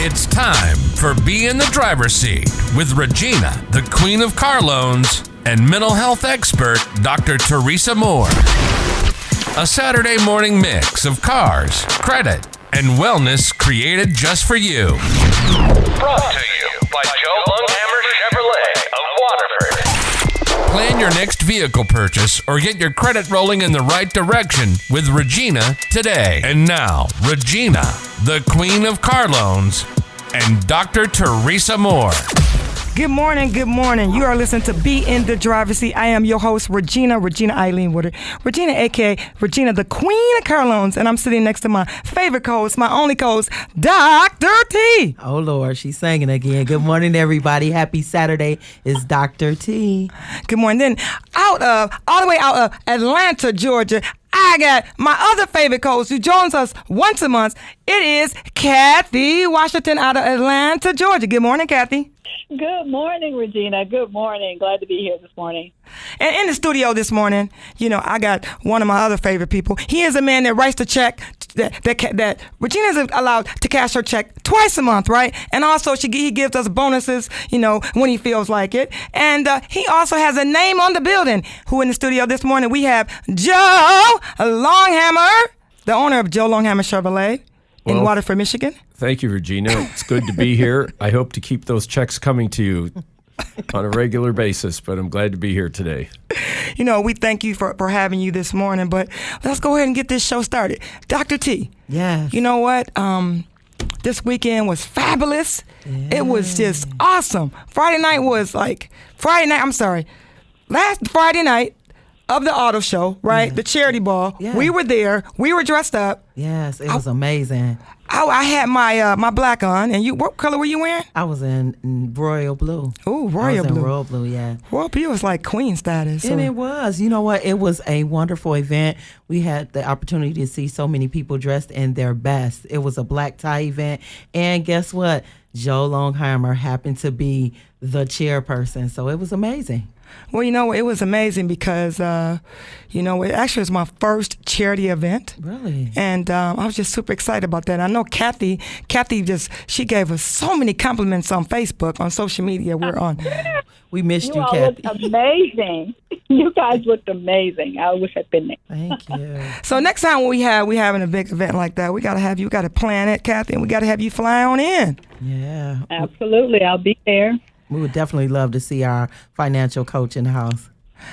It's time for Be in the Driver's Seat with Regina, the Queen of Car Loans, and mental health expert, Dr. Teresa Moore. A Saturday morning mix of cars, credit, and wellness created just for you. Brought to you by Joe Lunghamer Chevrolet of Waterford. Plan your next vehicle purchase or get your credit rolling in the right direction with Regina today. And now, Regina, the Queen of Car Loans, and Dr. Teresa Moore. Good morning, good morning. You are listening to Be in the Driver's Seat. I am your host, Regina Eileen Woodard. Regina, a.k.a. Regina, the Queen of Car Loans, and I'm sitting next to my favorite co-host, my only co-host, Dr. T. Oh, Lord, she's singing again. Good morning, everybody. Happy Saturday. It's Dr. T. Good morning. Then all the way out of Atlanta, Georgia, I got my other favorite co-host who joins us once a month. It is Cathy Washington out of Atlanta, Georgia. Good morning, Cathy. Good morning, Regina. Good morning. Glad to be here this morning. And in the studio this morning, I got one of my other favorite people. He is a man that writes the check that Regina's allowed to cash her check twice a month, right? And also he gives us bonuses, when he feels like it. And he also has a name on the building. Who in the studio this morning? We have Joe Lunghamer, the owner of Joe Lunghamer Chevrolet in Waterford, Michigan. Thank you, Regina. It's good to be here. I hope to keep those checks coming to you on a regular basis, but I'm glad to be here today. We thank you for having you this morning, but let's go ahead and get this show started. Dr. T. Yes. You know what? This weekend was fabulous. Yeah. It was just awesome. Last Friday night of the auto show, right? Yeah. The charity ball. Yeah. We were there. We were dressed up. Yes, it was amazing. I had my black on, and what color were you wearing? I was in royal blue. Oh, royal blue. Royal blue, yeah. Royal blue was like queen status. And it was. You know what? It was a wonderful event. We had the opportunity to see so many people dressed in their best. It was a black tie event, and guess what? Joe Lunghamer happened to be the chairperson, so it was amazing. Well, it was amazing because, it actually was my first charity event. Really? And I was just super excited about that. I know Cathy she gave us so many compliments on Facebook, on social media. We're on. We missed you, all Cathy. looked amazing. You guys looked amazing. I wish I'd been there. Thank you. So next time we having a big event like that, we got to have you, got to plan it, Cathy, and we got to have you fly on in. Yeah. Absolutely. I'll be there. We would definitely love to see our financial coach in the house.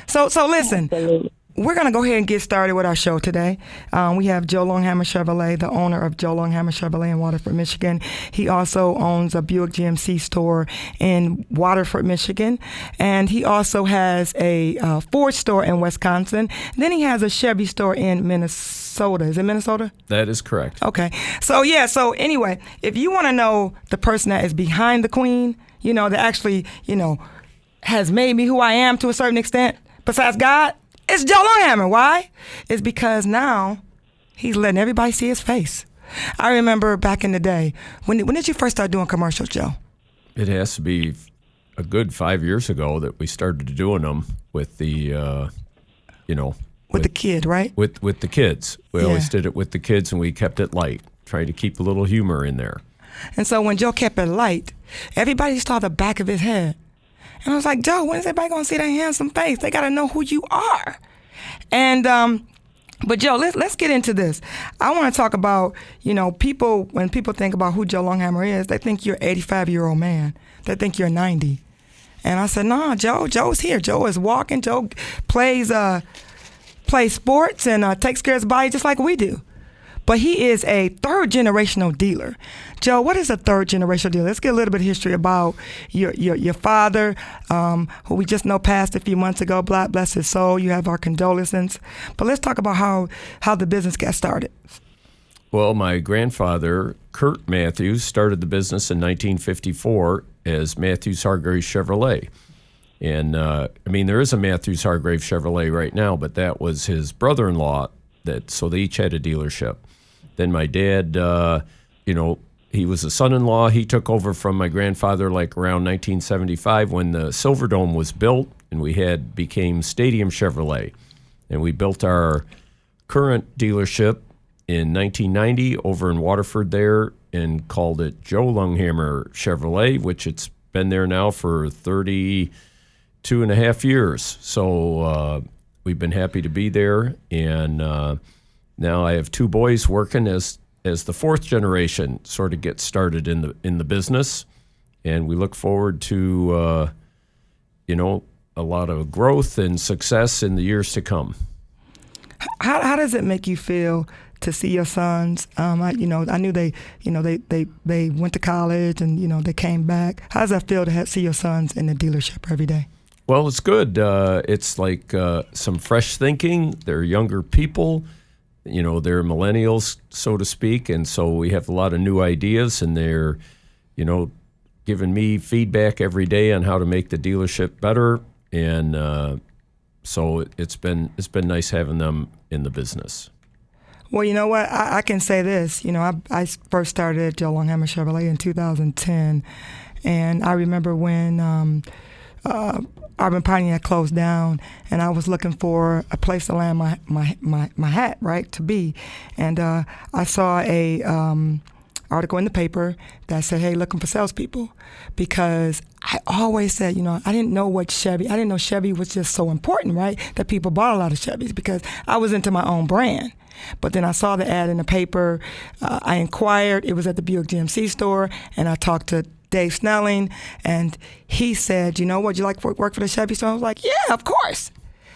So listen, Absolutely. We're going to go ahead and get started with our show today. We have Joe Lunghamer Chevrolet, the owner of Joe Lunghamer Chevrolet in Waterford, Michigan. He also owns a Buick GMC store in Waterford, Michigan. And he also has a Ford store in Wisconsin. Then he has a Chevy store in Minnesota. Is it Minnesota? That is correct. Okay. So anyway, if you want to know the person that is behind the queen, that actually, has made me who I am to a certain extent, besides God, it's Joe Lunghamer. Why? It's because now he's letting everybody see his face. I remember back in the day, when did you first start doing commercials, Joe? It has to be a good 5 years ago that we started doing them with the, with the kid, right? With the kids. We always did it with the kids, and we kept it light, trying to keep a little humor in there. And so when Joe kept it light, everybody saw the back of his head. And I was like, Joe, when is everybody going to see that handsome face? They got to know who you are. And, but Joe, let's get into this. I want to talk about, when people think about who Joe Lunghamer is, they think you're an 85-year-old man. They think you're 90. And I said, no, Joe's here. Joe is walking. Joe plays sports and takes care of his body just like we do. But he is a third-generational dealer. Joe, what is a third-generational dealer? Let's get a little bit of history about your father, who we just know passed a few months ago. Bless his soul. You have our condolences. But let's talk about how the business got started. Well, my grandfather, Kurt Matthews, started the business in 1954 as Matthews Hargrave Chevrolet. And, there is a Matthews Hargrave Chevrolet right now, but that was his brother-in-law, so they each had a dealership. Then my dad, he was a son-in-law. He took over from my grandfather like around 1975 when the Silverdome was built, and we became Stadium Chevrolet. And we built our current dealership in 1990 over in Waterford there and called it Joe Lunghamer Chevrolet, which it's been there now for 32 and a half years. So we've been happy to be there. And now I have two boys working as the fourth generation sort of gets started in the business. And we look forward to, a lot of growth and success in the years to come. How does it make you feel to see your sons? I knew they went to college and they came back. How does that feel to see your sons in the dealership every day? Well, it's good. It's like some fresh thinking. They're younger people. They're millennials, so to speak, and so we have a lot of new ideas, and they're, giving me feedback every day on how to make the dealership better, and so it's been nice having them in the business. Well, you know what? I can say this. I first started at Joe Lunghamer Chevrolet in 2010, and I remember when Waterford Pontiac closed down, and I was looking for a place to land my hat, right, to be, and I saw a article in the paper that said, "Hey, looking for salespeople," because I always said, I didn't know Chevy was just so important, right? That people bought a lot of Chevys because I was into my own brand. But then I saw the ad in the paper. I inquired. It was at the Buick GMC store, and I talked to Dave Snelling, and he said, would you like to work for the Chevy store? I was like, yeah, of course.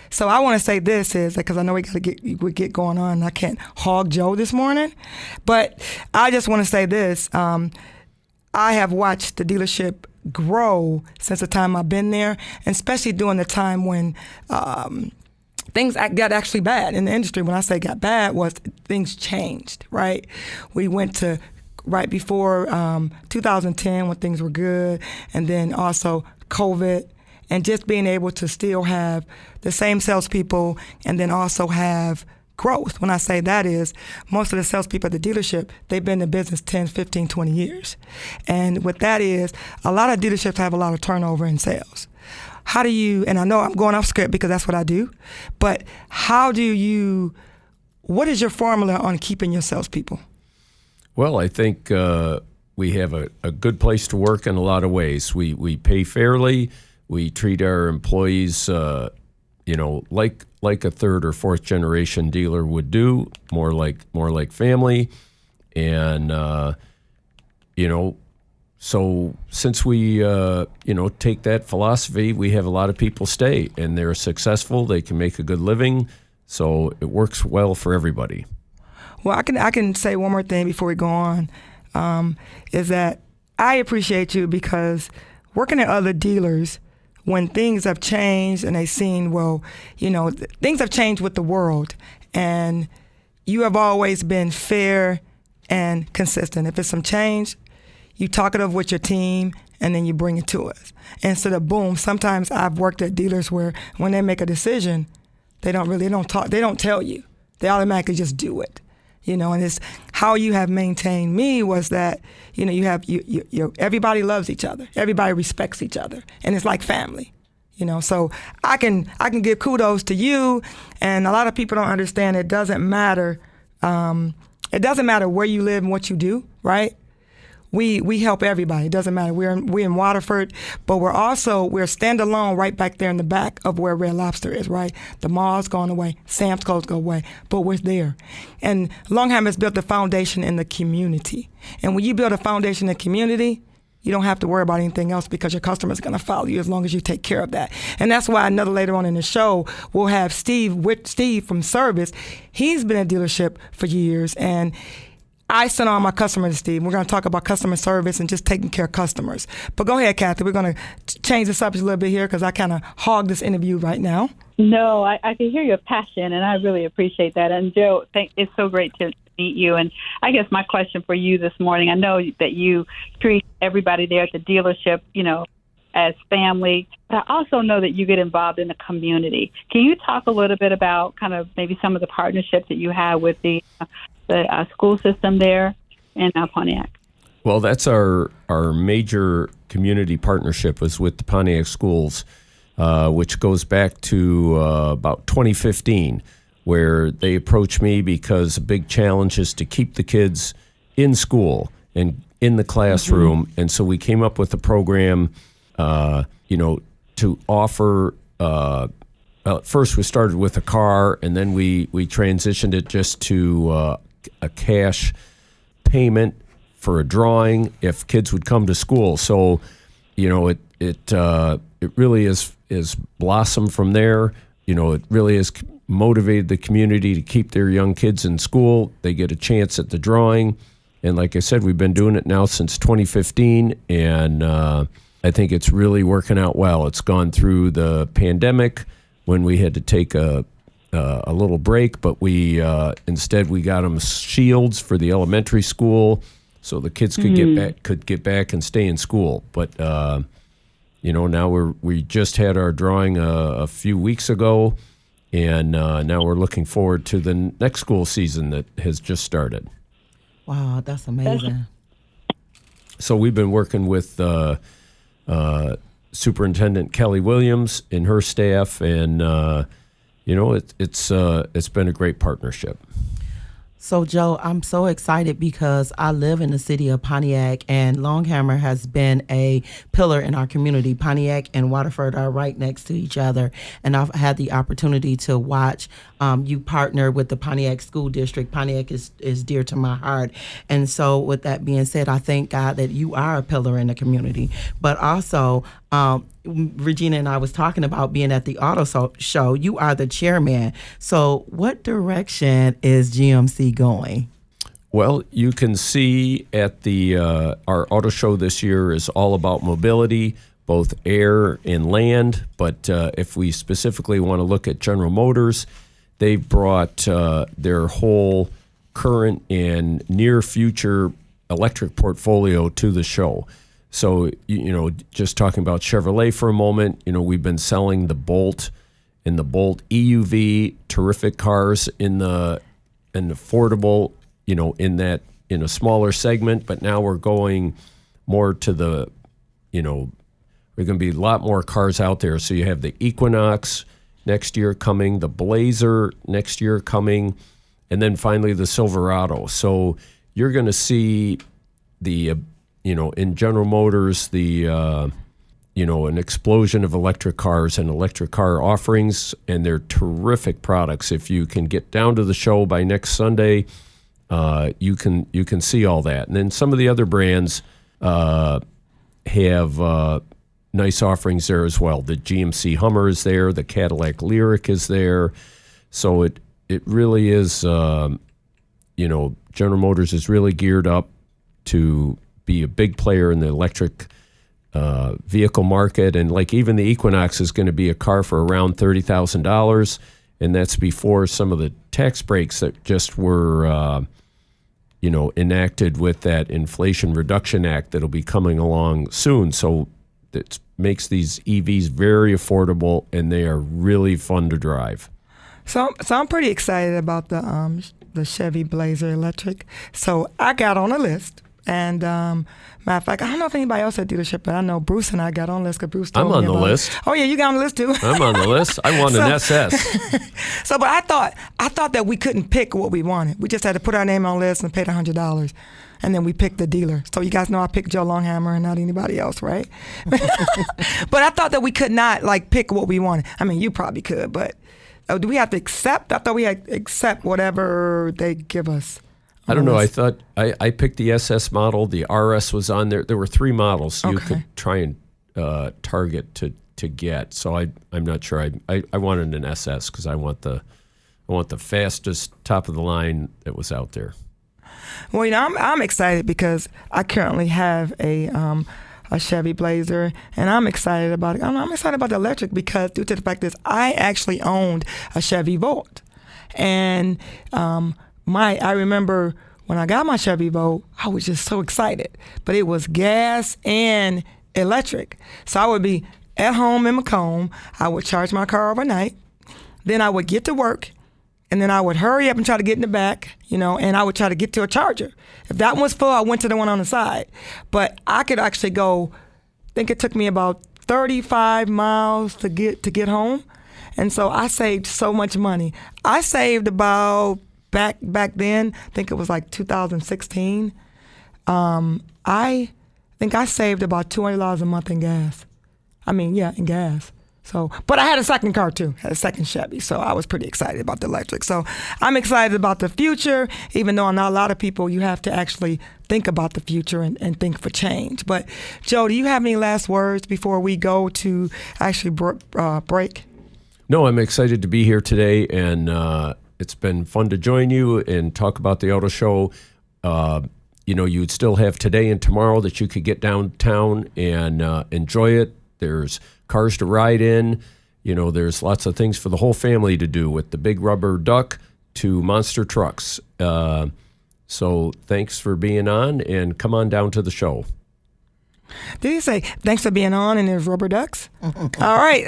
So I want to say this is, because I know we get going on, and I can't hog Joe this morning, but I just want to say this. I have watched the dealership grow since the time I've been there, and especially during the time when things got actually bad in the industry. When I say got bad, was things changed, right? We went to right before 2010 when things were good, and then also COVID, and just being able to still have the same salespeople and then also have growth. When I say that is, most of the salespeople at the dealership, they've been in business 10, 15, 20 years. And what that is, a lot of dealerships have a lot of turnover in sales. How do you, and I know I'm going off script because that's what I do, but what is your formula on keeping your salespeople? Well, I think we have a good place to work in a lot of ways. We pay fairly. We treat our employees, like a third or fourth generation dealer would do, more like family, and so since we take that philosophy, we have a lot of people stay, and they're successful. They can make a good living, so it works well for everybody. Well, I can say one more thing before we go on, is that I appreciate you because working at other dealers, when things have changed and they've seen, things have changed with the world, and you have always been fair and consistent. If it's some change, you talk it over with your team, and then you bring it to us. Instead of boom, sometimes I've worked at dealers where when they make a decision, they don't tell you. They automatically just do it. And it's how you have maintained me was that, everybody loves each other. Everybody respects each other. And it's like family, So I can give kudos to you. And a lot of people don't understand it doesn't matter. It doesn't matter where you live and what you do, right? We help everybody. It doesn't matter. We're in Waterford, but we're standalone right back there in the back of where Red Lobster is, right? The mall's gone away, Sam's Club's go away, but we're there. And Lunghamer's built a foundation in the community. And when you build a foundation in the community, you don't have to worry about anything else because your customer's going to follow you as long as you take care of that. And that's why later on in the show, we'll have Steve from Service. He's been at dealership for years, and I send all my customers to Steve. We're going to talk about customer service and just taking care of customers. But go ahead, Cathy. We're going to change the subject a little bit here because I kind of hog this interview right now. No, I can hear your passion, and I really appreciate that. And, Joe, it's so great to meet you. And I guess my question for you this morning, I know that you treat everybody there at the dealership, as family, but I also know that you get involved in the community. Can you talk a little bit about kind of maybe some of the partnerships that you have with the school system there in Pontiac? Well, that's our major community partnership was with the Pontiac schools, which goes back to about 2015 where they approach me because a big challenge is to keep the kids in school and in the classroom. And so we came up with a program, to offer. First, we started with a car, and then we transitioned it just to a cash payment for a drawing if kids would come to school. So, it really is blossomed from there. It really has motivated the community to keep their young kids in school. They get a chance at the drawing. And like I said, we've been doing it now since 2015, and I think it's really working out well. It's gone through the pandemic when we had to take a little break, but we instead we got them shields for the elementary school, so the kids could get back and stay in school. But now we just had our drawing a few weeks ago, and now we're looking forward to the next school season that has just started. Wow, that's amazing. So we've been working with Superintendent Kelly Williams and her staff, and it's been a great partnership. So, Joe, I'm so excited because I live in the city of Pontiac, and Lunghamer has been a pillar in our community. Pontiac and Waterford are right next to each other, and I've had the opportunity to watch you partner with the Pontiac School District. Pontiac is dear to my heart. And so with that being said, I thank God that you are a pillar in the community. But also, Regina and I was talking about being at the auto show. You are the chairman. So what direction is GMC going? Well, you can see at the our auto show this year is all about mobility, both air and land. But if we specifically want to look at General Motors, they've brought their whole current and near future electric portfolio to the show. So, just talking about Chevrolet for a moment, we've been selling the Bolt and the Bolt EUV, terrific cars in an affordable, in a smaller segment. But now we're going more to the, we're going to be a lot more cars out there. So you have the Equinox next year coming, the Blazer next year coming, and then finally the Silverado. So you're going to see the in General Motors, an explosion of electric cars and electric car offerings, and they're terrific products. If you can get down to the show by next Sunday, you can see all that. And then some of the other brands have nice offerings there as well. The GMC Hummer is there, the Cadillac Lyriq is there. So it really is, General Motors is really geared up to be a big player in the electric vehicle market. And like even the Equinox is going to be a car for around $30,000. And that's before some of the tax breaks that just were, enacted with that Inflation Reduction Act that'll be coming along soon. So it makes these EVs very affordable, and they are really fun to drive. So I'm pretty excited about the Chevy Blazer electric. So I got on a list. And matter of fact, I don't know if anybody else at dealership, but I know Bruce and I got on the list because Bruce told me I'm on about the list. It. Oh yeah, you got on the list too. I'm on the list. I want an SS. So, but I thought that we couldn't pick what we wanted. We just had to put our name on the list and pay the $100, and then we picked the dealer. So you guys know I picked Joe Lunghamer and not anybody else, right? But I thought that we could not pick what we wanted. I mean, you probably could, but do we have to accept? I thought we had to accept whatever they give us. I don't know. I thought I picked the SS model. The RS was on there. There were 3 models you could try and target to get. So I'm not sure. I wanted an SS because I want the fastest top of the line that was out there. Well, I'm excited because I currently have a Chevy Blazer, and I'm excited about it. I'm excited about the electric because due to the fact that I actually owned a Chevy Volt, and I remember when I got my Chevy Volt, I was just so excited. But it was gas and electric. So I would be at home in Macomb. I would charge my car overnight. Then I would get to work. And then I would hurry up and try to get in the back, and I would try to get to a charger. If that one was full, I went to the one on the side. But I could actually go, I think it took me about 35 miles to get home. And so I saved so much money. I saved about, back then, I think it was like 2016, I think I saved about $200 a month in gas. In gas. So, but I had a second car too, had a second Chevy, so I was pretty excited about the electric. So I'm excited about the future, even though not a lot of people, you have to actually think about the future and think for change. But Joe, do you have any last words before we go to actually break? No, I'm excited to be here today, and it's been fun to join you and talk about the auto show. You'd still have today and tomorrow that you could get downtown and enjoy it. There's cars to ride in. There's lots of things for the whole family to do, with the big rubber duck to monster trucks. So thanks for being on, and come on down to the show. Did he say thanks for being on and there's rubber ducks? All right.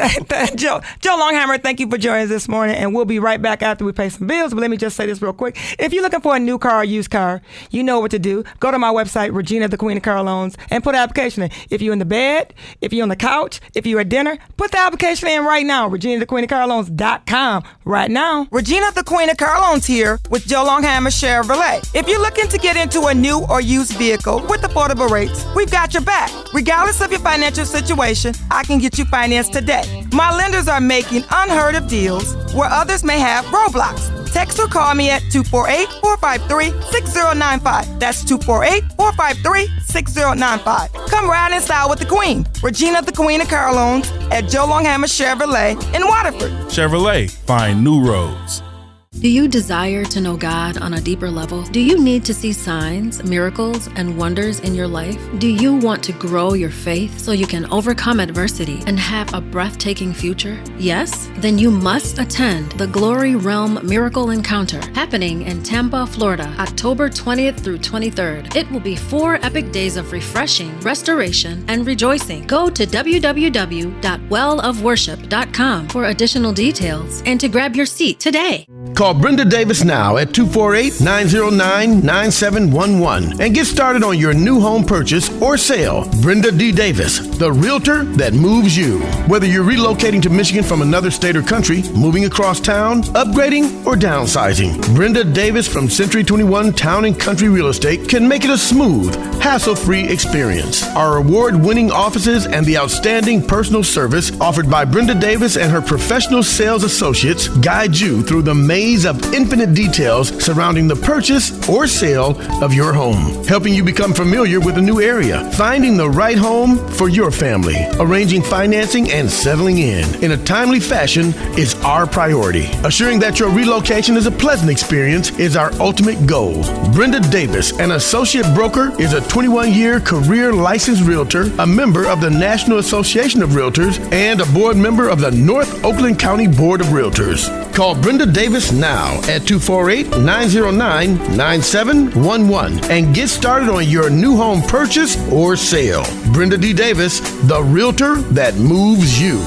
Joe Lunghamer, thank you for joining us this morning, and we'll be right back after we pay some bills. But let me just say this real quick. If you're looking for a new car or used car, you know what to do. Go to my website, Regina, the Queen of Car Loans, and put an application in. If you're in the bed, if you're on the couch, if you're at dinner, put the application in right now. Regina, the Queen of Car Loans.com right now. Regina, the Queen of Car Loans here with Joe Lunghamer Chevrolet. If you're looking to get into a new or used vehicle with affordable rates, we've got your back. Regardless of your financial situation, I can get you financed today. My lenders are making unheard of deals where others may have roadblocks. Text or call me at 248-453-6095. That's 248-453-6095. Come ride in style with the Queen. Regina, the Queen of Car Loans at Joe Lunghamer Chevrolet in Waterford. Chevrolet, find new roads. Do you desire to know God on a deeper level? Do you need to see signs, miracles, and wonders in your life? Do you want to grow your faith so you can overcome adversity and have a breathtaking future? Yes? Then you must attend the Glory Realm Miracle Encounter happening in Tampa, Florida, October 20th through 23rd. It will be 4 epic days of refreshing, restoration, and rejoicing. Go to www.wellofworship.com for additional details and to grab your seat today. Call Brenda Davis now at 248-909-9711 and get started on your new home purchase or sale. Brenda D. Davis, the realtor that moves you. Whether you're relocating to Michigan from another state or country, moving across town, upgrading, or downsizing, Brenda Davis from Century 21 Town and Country Real Estate can make it a smooth, hassle-free experience. Our award-winning offices and the outstanding personal service offered by Brenda Davis and her professional sales associates guide you through the maze of infinite details surrounding the purchase or sale of your home, helping you become familiar with a new area, finding the right home for your family, arranging financing, and settling in a timely fashion is our priority. Assuring that your relocation is a pleasant experience is our ultimate goal. Brenda Davis, an associate broker, is a 21-year career licensed realtor, a member of the National Association of Realtors, and a board member of the North Oakland County Board of Realtors. Call Brenda Davis now at 248-909-9711 and get started on your new home purchase or sale. Brenda D. Davis, the realtor that moves you.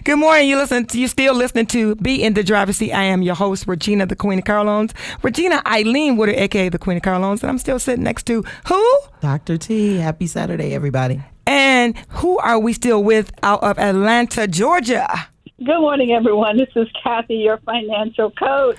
Good morning. You're still listening to Be in the Driver's Seat. I am your host, Regina, the Queen of Car Loans. Regina Eileen Woodard, a.k.a. the Queen of Car Loans. And I'm still sitting next to who? Dr. T. Happy Saturday, everybody. And who are we still with out of Atlanta, Georgia? Good morning, everyone. This is Cathy, your financial coach.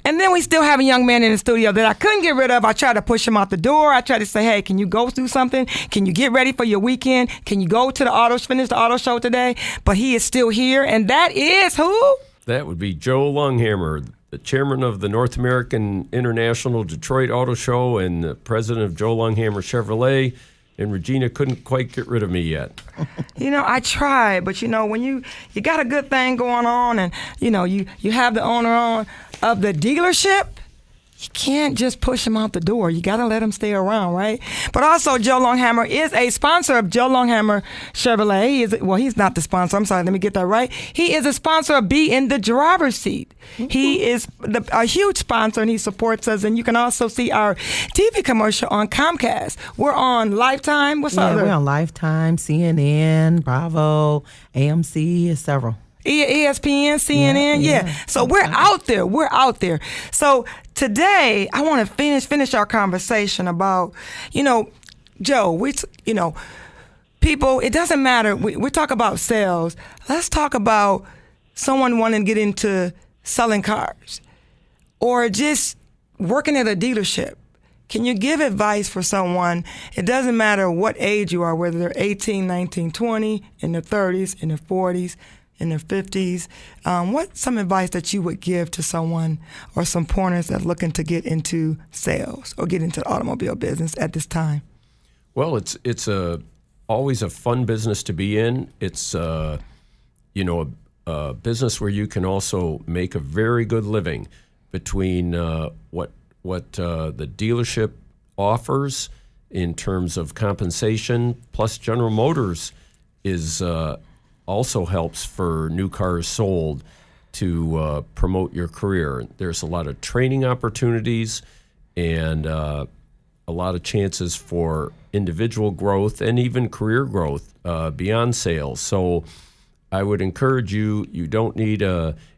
And then we still have a young man in the studio that I couldn't get rid of. I tried to push him out the door. I tried to say, hey, can you go do something? Can you get ready for your weekend? Can you go to finish the auto show today? But he is still here, and that is who? That would be Joe Lunghamer, the chairman of the North American International Detroit Auto Show and the president of Joe Lunghamer Chevrolet. And Regina couldn't quite get rid of me yet. I tried, but when you got a good thing going on, and you have the owner on of the dealership, you can't just push him out the door. You got to let him stay around, right? But also, Joe Lunghamer is a sponsor of Joe Lunghamer Chevrolet. He's not the sponsor. I'm sorry, let me get that right. He is a sponsor of Be in the Driver's Seat. Mm-hmm. He is a huge sponsor, and he supports us. And you can also see our TV commercial on Comcast. We're on Lifetime. What's other? We're on Lifetime, CNN, Bravo, AMC, several. ESPN, CNN, yeah. So we're out there. So today I want to finish our conversation about, Joe, people people, it doesn't matter. We talk about sales. Let's talk about someone wanting to get into selling cars or just working at a dealership. Can you give advice for someone? It doesn't matter what age you are, whether they're 18, 19, 20, in their 30s, in their 40s, in their 50s. What's some advice that you would give to someone or some pointers that's looking to get into sales or get into the automobile business at this time? Well, it's always a fun business to be in. It's a business where you can also make a very good living between what the dealership offers in terms of compensation, plus General Motors is also helps for new cars sold to promote your career. There's a lot of training opportunities and a lot of chances for individual growth and even career growth beyond sales. So I would encourage you don't need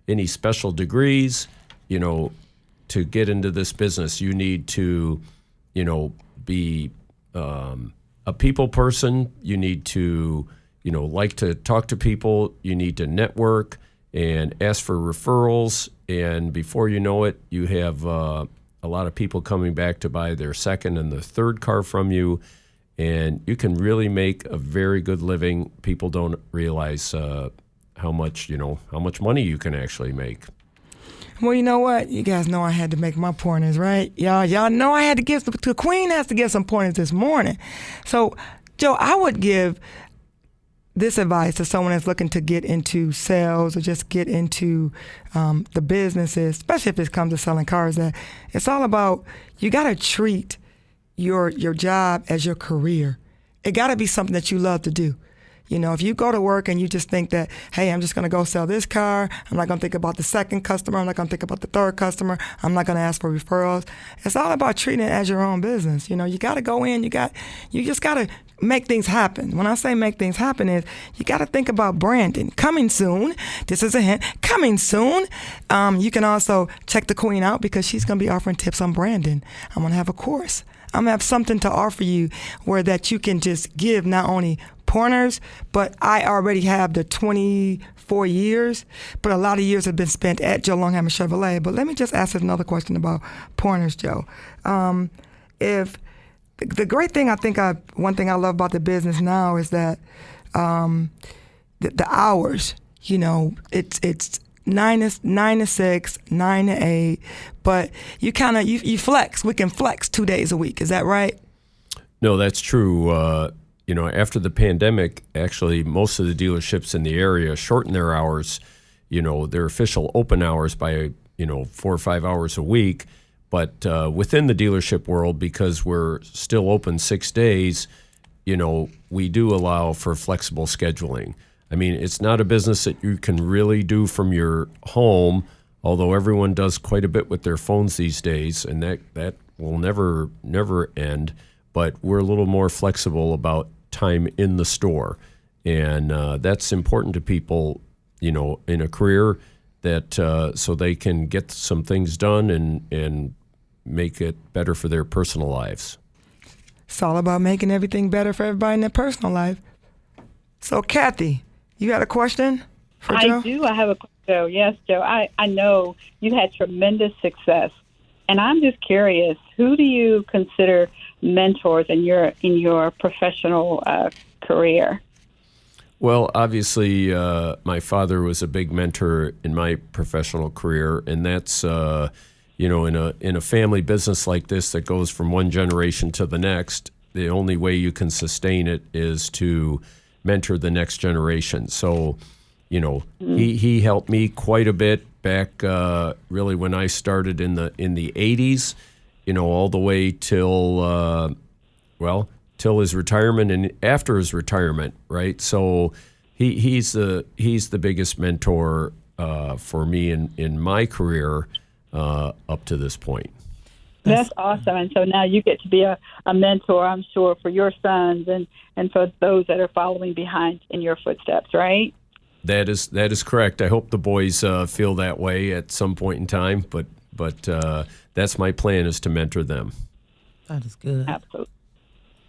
any special degrees, to get into this business. You need to, be a people person. You need to, like to talk to people. You need to network and ask for referrals. And before you know it, you have a lot of people coming back to buy their second and their third car from you. And you can really make a very good living. People don't realize how much money you can actually make. Well, you know what? You guys know I had to make my pointers, right? Y'all know I had to give, the Queen has to give some pointers this morning. So, Joe, I would give this advice to someone that's looking to get into sales or just get into the businesses, especially if it comes to selling cars, that it's all about, you got to treat your job as your career. It got to be something that you love to do. If you go to work and you just think that, hey, I'm just going to go sell this car, I'm not going to think about the second customer, I'm not going to think about the third customer, I'm not going to ask for referrals. It's all about treating it as your own business. You got to go in, you just got to make things happen. When I say make things happen is you got to think about branding. Coming soon. This is a hint. Coming soon. You can also check the Queen out because she's going to be offering tips on branding. I'm going to have a course. I'm going to have something to offer you where that you can just give not only pointers, but I already have the 24 years, but a lot of years have been spent at Joe Lunghamer Chevrolet. But let me just ask another question about pointers, Joe. If the great thing one thing I love about the business now is that the hours, it's 9 to 6, 9 to 8, but you kind of you flex. We can flex 2 days a week. Is that right? No, that's true. After the pandemic, actually, most of the dealerships in the area shortened their hours, their official open hours by, 4 or 5 hours a week. But within the dealership world, because we're still open 6 days, we do allow for flexible scheduling. I mean, it's not a business that you can really do from your home, although everyone does quite a bit with their phones these days, and that will never end. But we're a little more flexible about time in the store. And that's important to people, in a career that so they can get some things done and make it better for their personal lives. It's all about making everything better for everybody in their personal life. So, Cathy, you got a question for Joe? I do. I have a question, Joe. Yes, Joe. I know you had tremendous success, and I'm just curious, who do you consider mentors in your professional career? Well, obviously, my father was a big mentor in my professional career, and that's in a family business like this that goes from one generation to the next, the only way you can sustain it is to mentor the next generation. So, he helped me quite a bit back really when I started in the 80s. All the way till his retirement and after his retirement, right? So he's the biggest mentor for me in my career up to this point. That's awesome. And so now you get to be a mentor, I'm sure, for your sons and for those that are following behind in your footsteps, right? That is correct. I hope the boys feel that way at some point in time, but that's my plan, is to mentor them. That is good. Absolutely.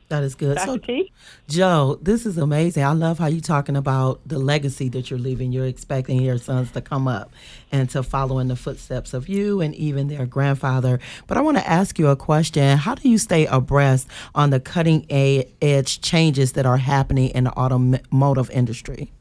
That is good. Dr. T? Joe, this is amazing. I love how you're talking about the legacy that you're leaving. You're expecting your sons to come up and to follow in the footsteps of you and even their grandfather. But I want to ask you a question. How do you stay abreast on the cutting edge changes that are happening in the automotive industry?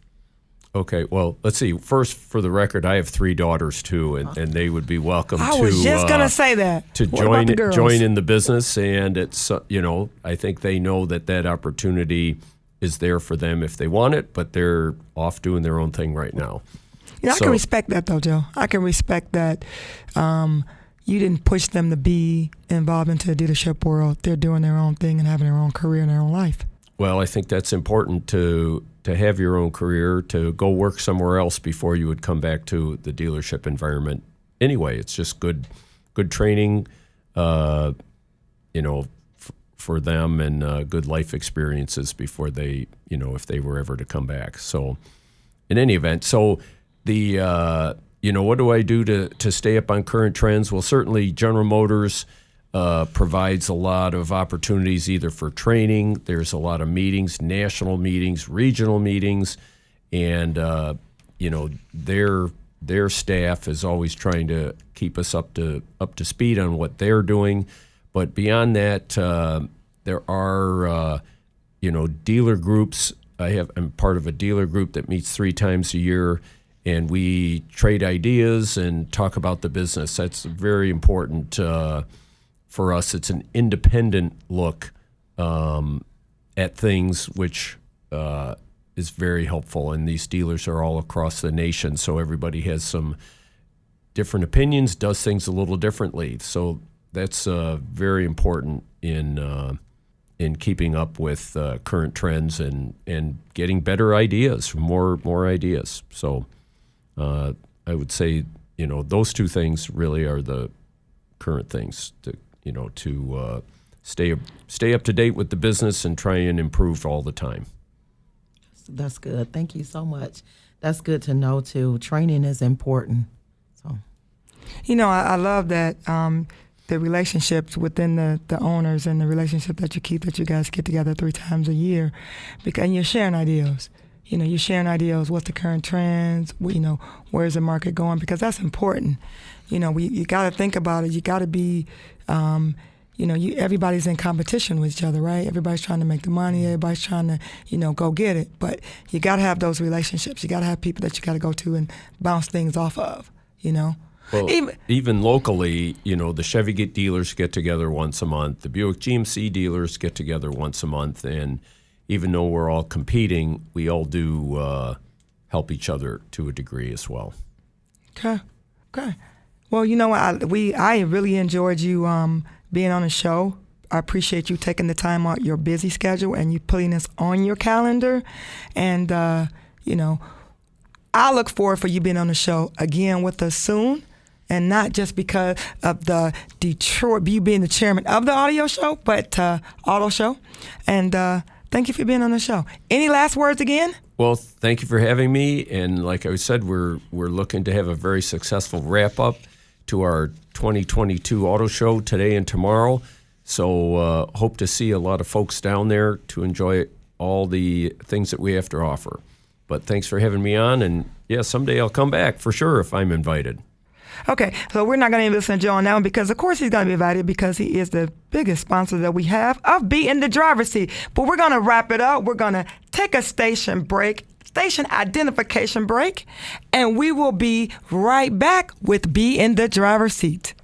Okay, well, let's see. First, for the record, I have 3 daughters too, and they would be welcome I was just gonna say that. to What about the girls? join in the business. And it's I think they know that opportunity is there for them if they want it, but they're off doing their own thing right now. I can respect that though, Joe. I can respect that. You didn't push them to be involved into the dealership world. They're doing their own thing and having their own career and their own life. Well, I think that's important to have your own career, to go work somewhere else before you would come back to the dealership environment. Anyway, it's just good training, for them, and good life experiences before they, if they were ever to come back. So, in any event, the what do I do to stay up on current trends? Well, certainly General Motors provides a lot of opportunities either for training. There's a lot of meetings, national meetings, regional meetings, and their staff is always trying to keep us up to speed on what they're doing. But beyond that, there are dealer groups. I'm part of a dealer group that meets 3 times a year, and we trade ideas and talk about the business. That's very important. For us, it's an independent look at things, which is very helpful. And these dealers are all across the nation, so everybody has some different opinions, does things a little differently. So that's very important in keeping up with current trends and getting better ideas, more ideas. So I would say those 2 things really are the current things to stay up to date with the business and try and improve all the time. That's good. Thank you so much. That's good to know too. Training is important. So, I love that the relationships within the owners and the relationship that you keep, that you guys get together 3 times a year, because you're sharing ideas. You're sharing ideas. What's the current trends? Where's the market going? Because that's important. You got to think about it. You got to be, everybody's in competition with each other, right? Everybody's trying to make the money. Everybody's trying to, go get it. But you got to have those relationships. You got to have people that you got to go to and bounce things off of, Well, even locally, the Chevy dealers get together once a month. The Buick GMC dealers get together once a month. And even though we're all competing, we all do help each other to a degree as well. Okay. Well, I really enjoyed you being on the show. I appreciate you taking the time out your busy schedule and you putting this on your calendar. And, I look forward for you being on the show again with us soon. And not just because of the Detroit, you being the chairman of the auto show. And thank you for being on the show. Any last words again? Well, thank you for having me. And like I said, we're looking to have a very successful wrap-up to our 2022 auto show today and tomorrow. So hope to see a lot of folks down there to enjoy all the things that we have to offer. But thanks for having me on. And, yeah, someday I'll come back for sure if I'm invited. Okay, so we're not going to even listen to Joe on that one because, of course, he's going to be invited because he is the biggest sponsor that we have of Be in the Driver's Seat. But we're going to wrap it up. We're going to take a station identification break, and we will be right back with Be in the Driver's Seat.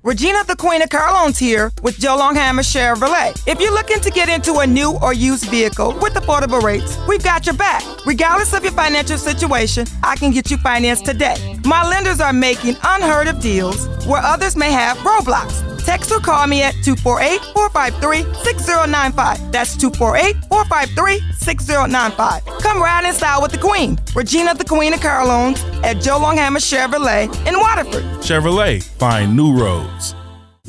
Regina, the Queen of Car Loans here with Joe Lunghamer Chevrolet. If you're looking to get into a new or used vehicle with affordable rates, we've got your back. Regardless of your financial situation, I can get you financed today. My lenders are making unheard of deals where others may have roadblocks. Text or call me at 248-453-6095. That's 248-453-6095. Come ride in style with the Queen. Regina, the Queen of Car Loans at Joe Lunghamer Chevrolet in Waterford. Chevrolet, find new roads.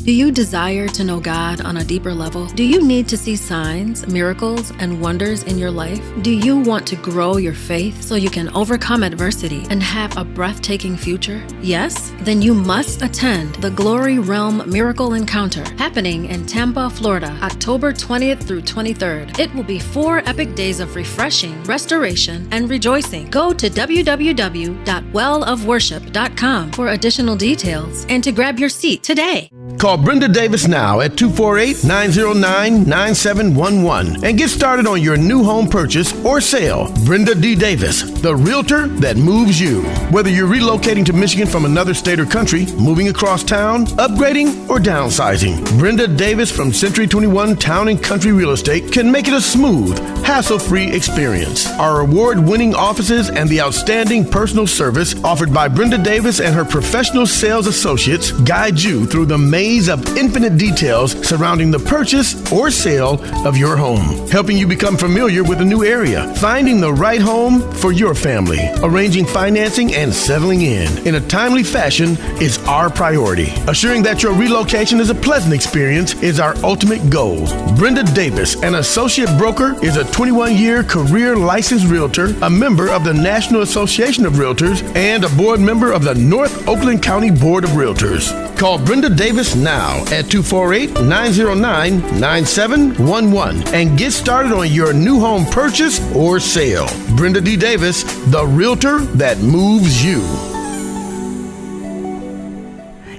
Do you desire to know God on a deeper level? Do you need to see signs, miracles, and wonders in your life? Do you want to grow your faith so you can overcome adversity and have a breathtaking future? Yes? Then you must attend the Glory Realm Miracle Encounter happening in Tampa, Florida, October 20th through 23rd. It will be 4 epic days of refreshing, restoration, and rejoicing. Go to www.wellofworship.com for additional details and to grab your seat today. Call Brenda Davis now at 248-909-9711 and get started on your new home purchase or sale. Brenda D. Davis, the realtor that moves you. Whether you're relocating to Michigan from another state or country, moving across town, upgrading, or downsizing, Brenda Davis from Century 21 Town and Country Real Estate can make it a smooth, hassle-free experience. Our award-winning offices and the outstanding personal service offered by Brenda Davis and her professional sales associates guide you through the maze of infinite details surrounding the purchase or sale of your home, helping you become familiar with a new area, finding the right home for your family, arranging financing, and settling in a timely fashion is our priority. Assuring that your relocation is a pleasant experience is our ultimate goal. Brenda Davis, an associate broker, is a 21-year career licensed realtor, a member of the National Association of Realtors, and a board member of the North Oakland County Board of Realtors. Call Brenda Davis now at 248-909-9711 and get started on your new home purchase or sale. Brenda D. Davis, the realtor that moves you.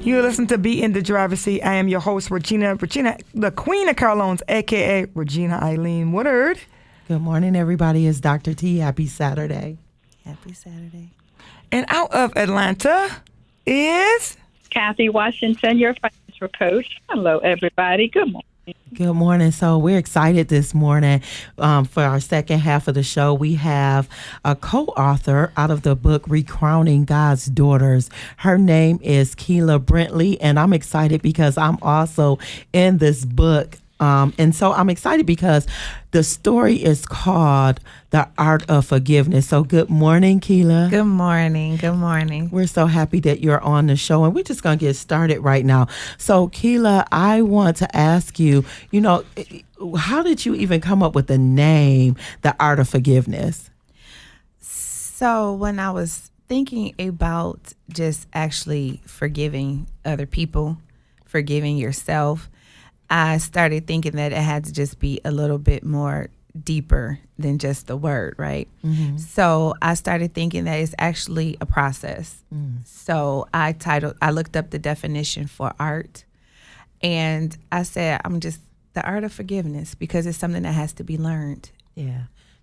You listen to Be in the Driver's Seat. I am your host, Regina. Regina, the Queen of Car Loans, a.k.a. Regina Eileen Woodard. Good morning, everybody. It's Dr. T. Happy Saturday. Happy Saturday. And out of Atlanta is... Cathy Washington, your financial coach. Hello, everybody. Good morning. Good morning. So we're excited this morning for our second half of the show. We have a co-author out of the book Recrowning God's Daughters. Her name is Keila Brentley, and I'm excited because I'm also in this book. And so I'm excited because the story is called The Art of Forgiveness. So good morning, Keila. Good morning. Good morning. We're so happy that you're on the show, and we're just going to get started right now. So Keila, I want to ask you, how did you even come up with the name, The Art of Forgiveness? So when I was thinking about just actually forgiving other people, forgiving yourself, I started thinking that it had to just be a little bit more deeper than just the word, right? Mm-hmm. So I started thinking that it's actually a process. So I looked up the definition for art, and I said, I'm just the art of forgiveness, because it's something that has to be learned. Yeah.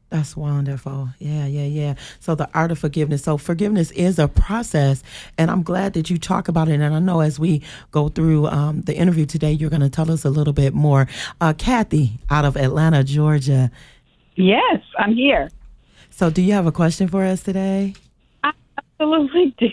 That's wonderful. Yeah. So the art of forgiveness. So forgiveness is a process, and I'm glad that you talk about it. And I know as we go through the interview today, you're going to tell us a little bit more. Kathy, out of Atlanta, Georgia. Yes, I'm here. So do you have a question for us today? I absolutely do.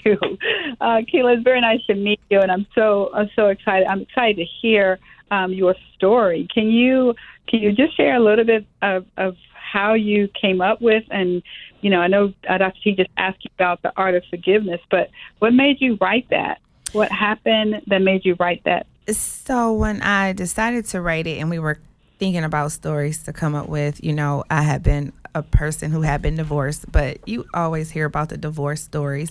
Keila, it's very nice to meet you, and I'm so excited. I'm excited to hear your story. Can you just share a little bit of how you came up with, and I know Dr. T just asked you about the art of forgiveness, but what made you write that? What happened that made you write that? So when I decided to write it, and we were thinking about stories to come up with, I had been a person who had been divorced, but you always hear about the divorce stories.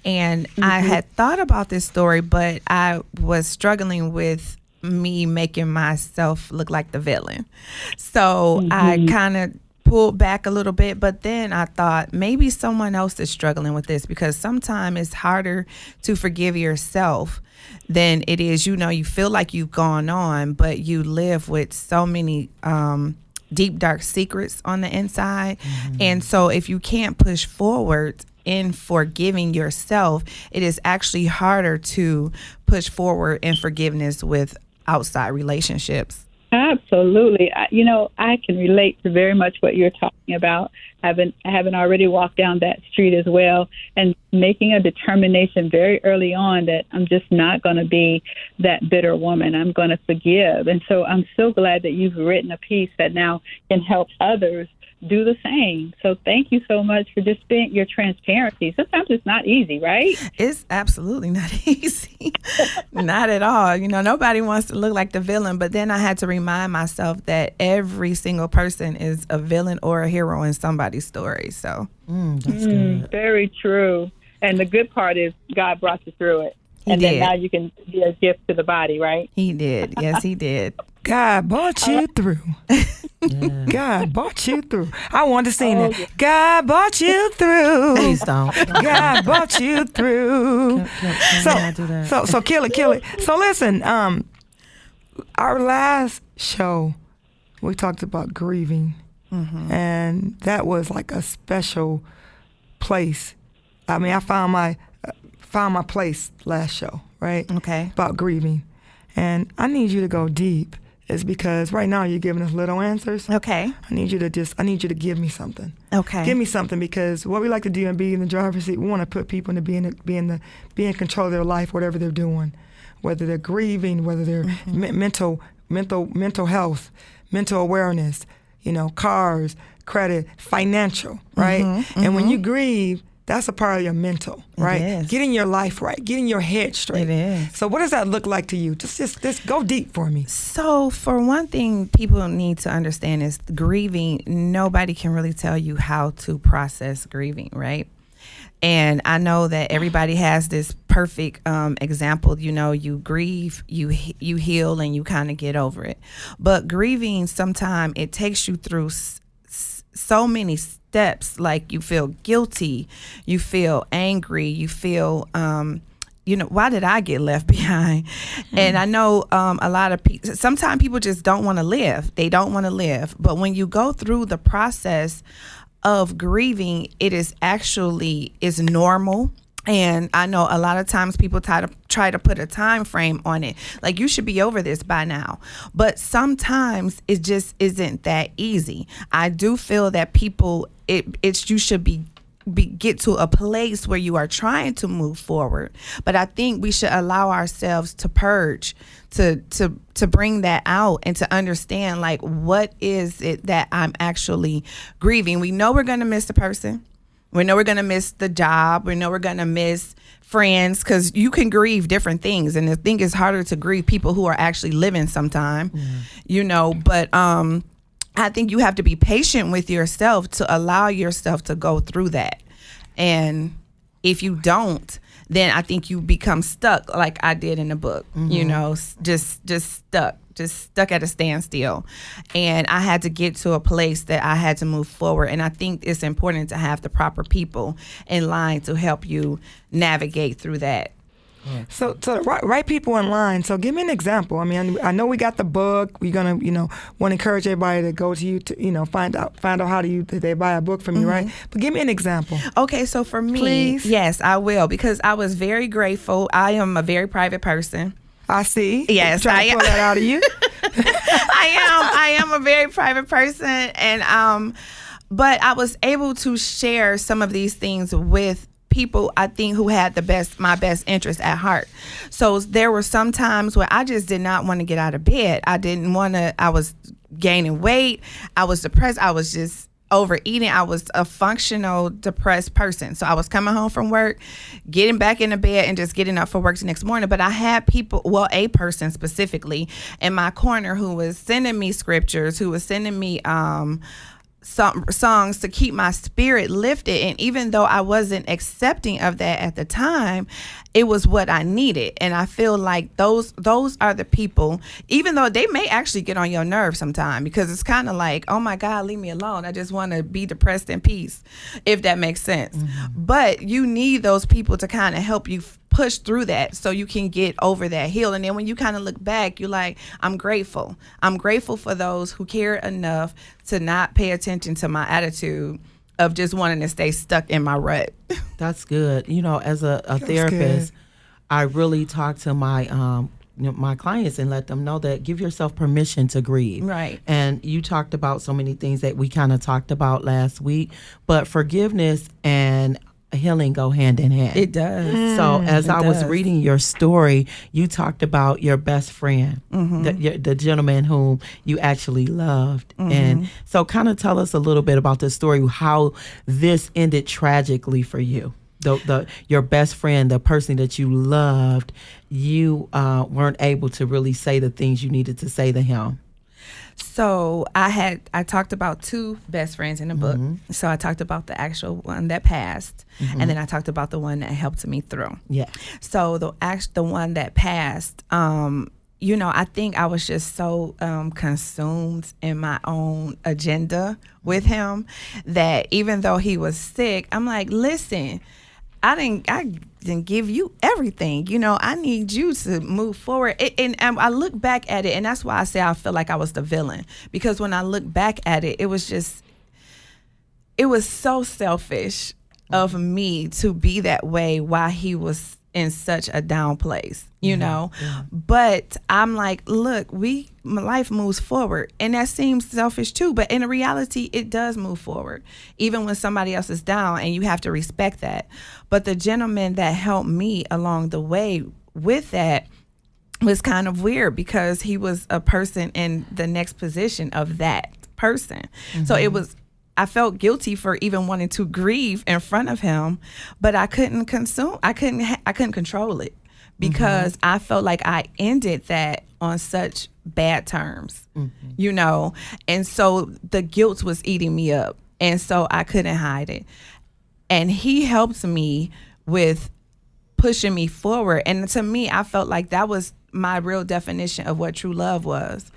And I had thought about this story, but I was struggling with me making myself look like the villain. So I kind of pulled back a little bit, but then I thought maybe someone else is struggling with this, because sometimes it's harder to forgive yourself than it is, you feel like you've gone on, but you live with so many deep, dark secrets on the inside. And so if you can't push forward in forgiving yourself, it is actually harder to push forward in forgiveness with outside relationships. Absolutely. I can relate to very much what you're talking about, having already walked down that street as well, and making a determination very early on that I'm just not going to be that bitter woman. I'm going to forgive. And so I'm so glad that you've written a piece that now can help others do the same. So thank you so much for just being your transparency. Sometimes it's not easy, right? It's absolutely not easy. Not at all. You know, nobody wants to look like the villain, but then I had to remind myself that every single person is a villain or a hero in somebody's story. So That's good. Very true. And the good part is God brought you through it. He did. Then now you can be a gift to the body, right? He did. Yes, he did. God brought you through. God brought you through. I wanted to sing that. Yeah. God brought you through. Please don't. God brought you through. Can I do that? So kill it. So listen, our last show, we talked about grieving, and that was like a special place. I mean, I found my place last show, right? Okay. About grieving, and I need you to go deep. Is because right now you're giving us little answers. Okay. I need you to give me something. Okay. Give me something, because what we like to do and be in the driver's seat, we want to put people into be in control of their life, whatever they're doing, whether they're grieving, whether they're mental health, mental awareness, cars, credit, financial, right? And when you grieve, that's a part of your mental, right? It is. Getting your life right, getting your head straight. It is. So what does that look like to you? Just go deep for me. So for one thing, people need to understand is grieving, nobody can really tell you how to process grieving, right? And I know that everybody has this perfect example, you grieve, you heal, and you kind of get over it. But grieving, sometimes it takes you through so many steps. Like you feel guilty, you feel angry, you feel why did I get left behind? And I know a lot of people, sometimes people just don't want to live. They don't want to live. But when you go through the process of grieving, it is normal. And I know a lot of times people try to put a time frame on it. Like, you should be over this by now. But sometimes it just isn't that easy. I do feel that people, you should get to a place where you are trying to move forward. But I think we should allow ourselves to purge, to bring that out, and to understand, like, what is it that I'm actually grieving. We know we're going to miss the person. We know we're going to miss the job. We know we're going to miss friends, because you can grieve different things. And I think it's harder to grieve people who are actually living sometime, But I think you have to be patient with yourself to allow yourself to go through that. And if you don't, then I think you become stuck, like I did in the book, just stuck at a standstill. And I had to get to a place that I had to move forward. And I think it's important to have the proper people in line to help you navigate through that. So the right people in line. So give me an example. I mean, I know we got the book. We're gonna, want to encourage everybody to go to you to, find out how they buy a book from you, right? But give me an example. Okay, so for me, please. Yes, I will, because I was very grateful. I am a very private person. I see. Yes, I pull that out of you. I am a very private person, and but I was able to share some of these things with people, I think, who had my best interest at heart. So there were some times where I just did not want to get out of bed. I was gaining weight. I was depressed. I was just overeating. I was a functional depressed person. So I was coming home from work, getting back into bed, and just getting up for work the next morning. But I had people, a person specifically in my corner, who was sending me scriptures, who was sending me some songs to keep my spirit lifted. And even though I wasn't accepting of that at the time, it was what I needed. And I feel like those are the people, even though they may actually get on your nerves sometime, because it's kind of like, oh my God, leave me alone. I just want to be depressed in peace, if that makes sense. But you need those people to kind of help you push through that so you can get over that hill. And then when you kind of look back, you're like, I'm grateful. I'm grateful for those who cared enough to not pay attention to my attitude of just wanting to stay stuck in my rut. That's good. As a therapist, I really talk to my my clients and let them know that give yourself permission to grieve. Right. And you talked about so many things that we kind of talked about last week, but forgiveness and healing go hand in hand. It does. So as I was does. reading your story, you talked about your best friend, the gentleman whom you actually loved. And so kind of tell us a little bit about the story, how this ended tragically for you. Your best friend, the person that you loved, you weren't able to really say the things you needed to say to him. So I talked about two best friends in the book. So I talked about the actual one that passed, and then I talked about the one that helped me through. Yeah. So the one that passed, I think I was just so consumed in my own agenda with him that even though he was sick, I'm like, listen, I didn't give you everything. I need you to move forward. And I look back at it, and that's why I say I feel like I was the villain. Because when I look back at it, it was so selfish of me to be that way while he was in such a down place, But I'm like, look, life moves forward, and that seems selfish too. But in reality, it does move forward, even when somebody else is down, and you have to respect that. But the gentleman that helped me along the way with that was kind of weird because he was a person in the next position of that person. So I felt guilty for even wanting to grieve in front of him, but I couldn't control it because I felt like I ended that on such bad terms, and so the guilt was eating me up, and so I couldn't hide it. And he helped me with pushing me forward, and to me, I felt like that was my real definition of what true love was.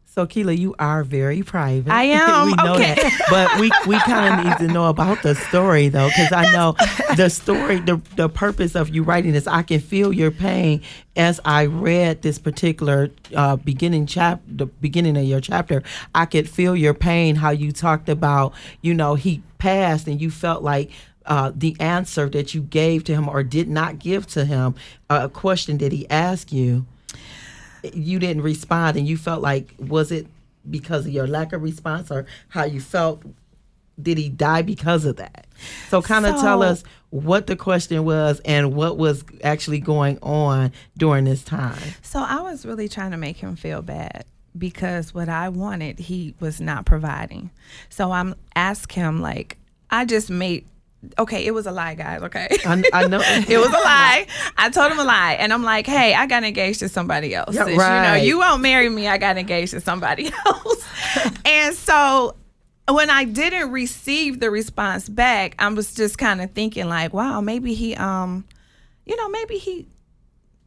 So, Keila, you are very private. I am. We know okay. that. But we kind of need to know about the story, though, because I know the story, the purpose of you writing this, I can feel your pain as I read this particular the beginning of your chapter. I could feel your pain, how you talked about, he passed and you felt like the answer that you gave to him or did not give to him, a question that he asked you, you didn't respond, and you felt like, was it because of your lack of response or how you felt? Did he die because of that? So kind of tell us what the question was and what was actually going on during this time. So I was really trying to make him feel bad because what I wanted, he was not providing. So I'm asking him, like, okay, it was a lie, guys, okay? I know. It was a lie. I told him a lie. And I'm like, hey, I got engaged to somebody else. Yeah, Since, right. you won't marry me, I got engaged to somebody else. And so when I didn't receive the response back, I was just kind of thinking like, wow, maybe he, I'm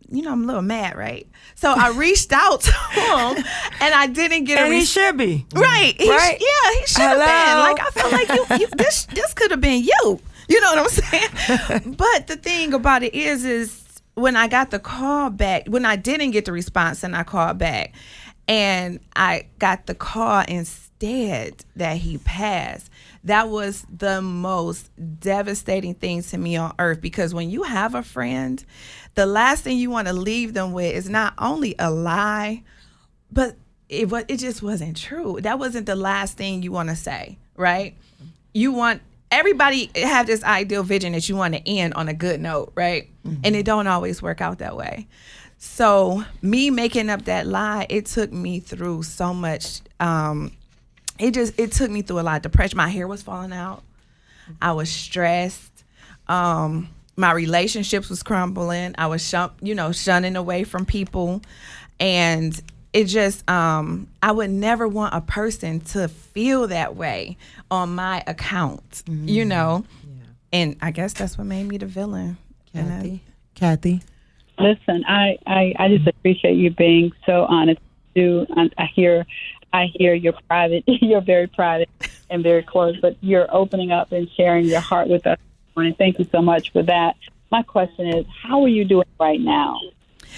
a little mad, right? So I reached out to him, and I didn't get and he should be. Right. Right? He should have been. Like, I felt like you this could have been you. You know what I'm saying? But the thing about it is when I got the call back, when I didn't get the response and I called back, and I got the call instead that he passed, that was the most devastating thing to me on earth, because when you have a friend, the last thing you want to leave them with is not only a lie, but it just wasn't true. That wasn't the last thing you want to say, right? Everybody have this ideal vision that you want to end on a good note, right? And it don't always work out that way. So me making up that lie, it took me through so much. It took me through a lot of depression. My hair was falling out. I was stressed. My relationships was crumbling. I was shunning away from people, and it just I would never want a person to feel that way on my account, Yeah. And I guess that's what made me the villain. Kathy. Listen, I just appreciate you being so honest. I hear you're private. You're very private and very close, but you're opening up and sharing your heart with us. And thank you so much for that. My question is, how are you doing right now?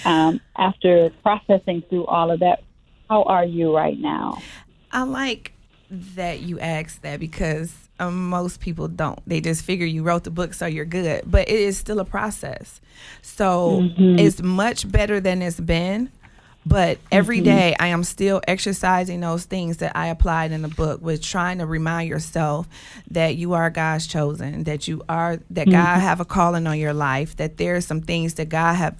After processing through all of that, how are you right now? I like that you asked that because most people don't. They just figure you wrote the book, so you're good. But it is still a process. So it's much better than it's been. But every day I am still exercising those things that I applied in the book, with trying to remind yourself that you are God's chosen, that God have a calling on your life, that there are some things that God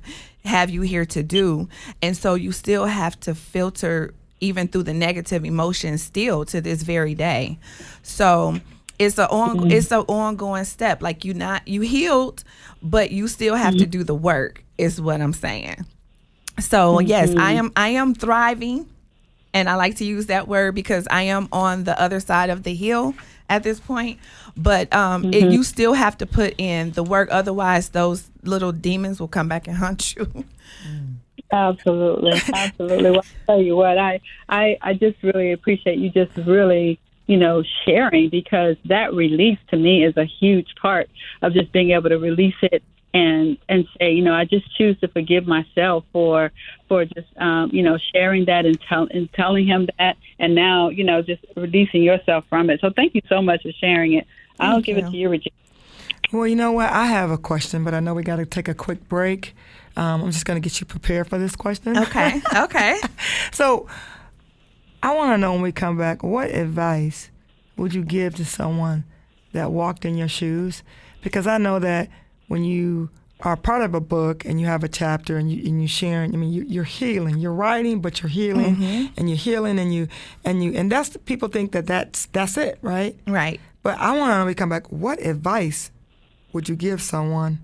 have you here to do. And so you still have to filter even through the negative emotions still to this very day. So it's an ongoing step. Like you healed, but you still have to do the work, is what I'm saying. So yes, I am thriving, and I like to use that word because I am on the other side of the hill at this point. But you still have to put in the work, otherwise those little demons will come back and hunt you. Absolutely. Well, I'll tell you what, I just really appreciate you just really, sharing, because that release to me is a huge part of just being able to release it and say, I just choose to forgive myself for just, sharing that and telling him that, and now, just releasing yourself from it. So thank you so much for sharing it. I'll give it to you, Regina. Well, you know what? I have a question, but I know we got to take a quick break. I'm just going to get you prepared for this question. Okay. So I want to know, when we come back, what advice would you give to someone that walked in your shoes? Because I know that when you are part of a book and you have a chapter and you're sharing, you're healing. You're writing, but you're healing, and you're healing, and that's, people think that's it, right? Right. But I want to know, when we come back, what advice would you give someone?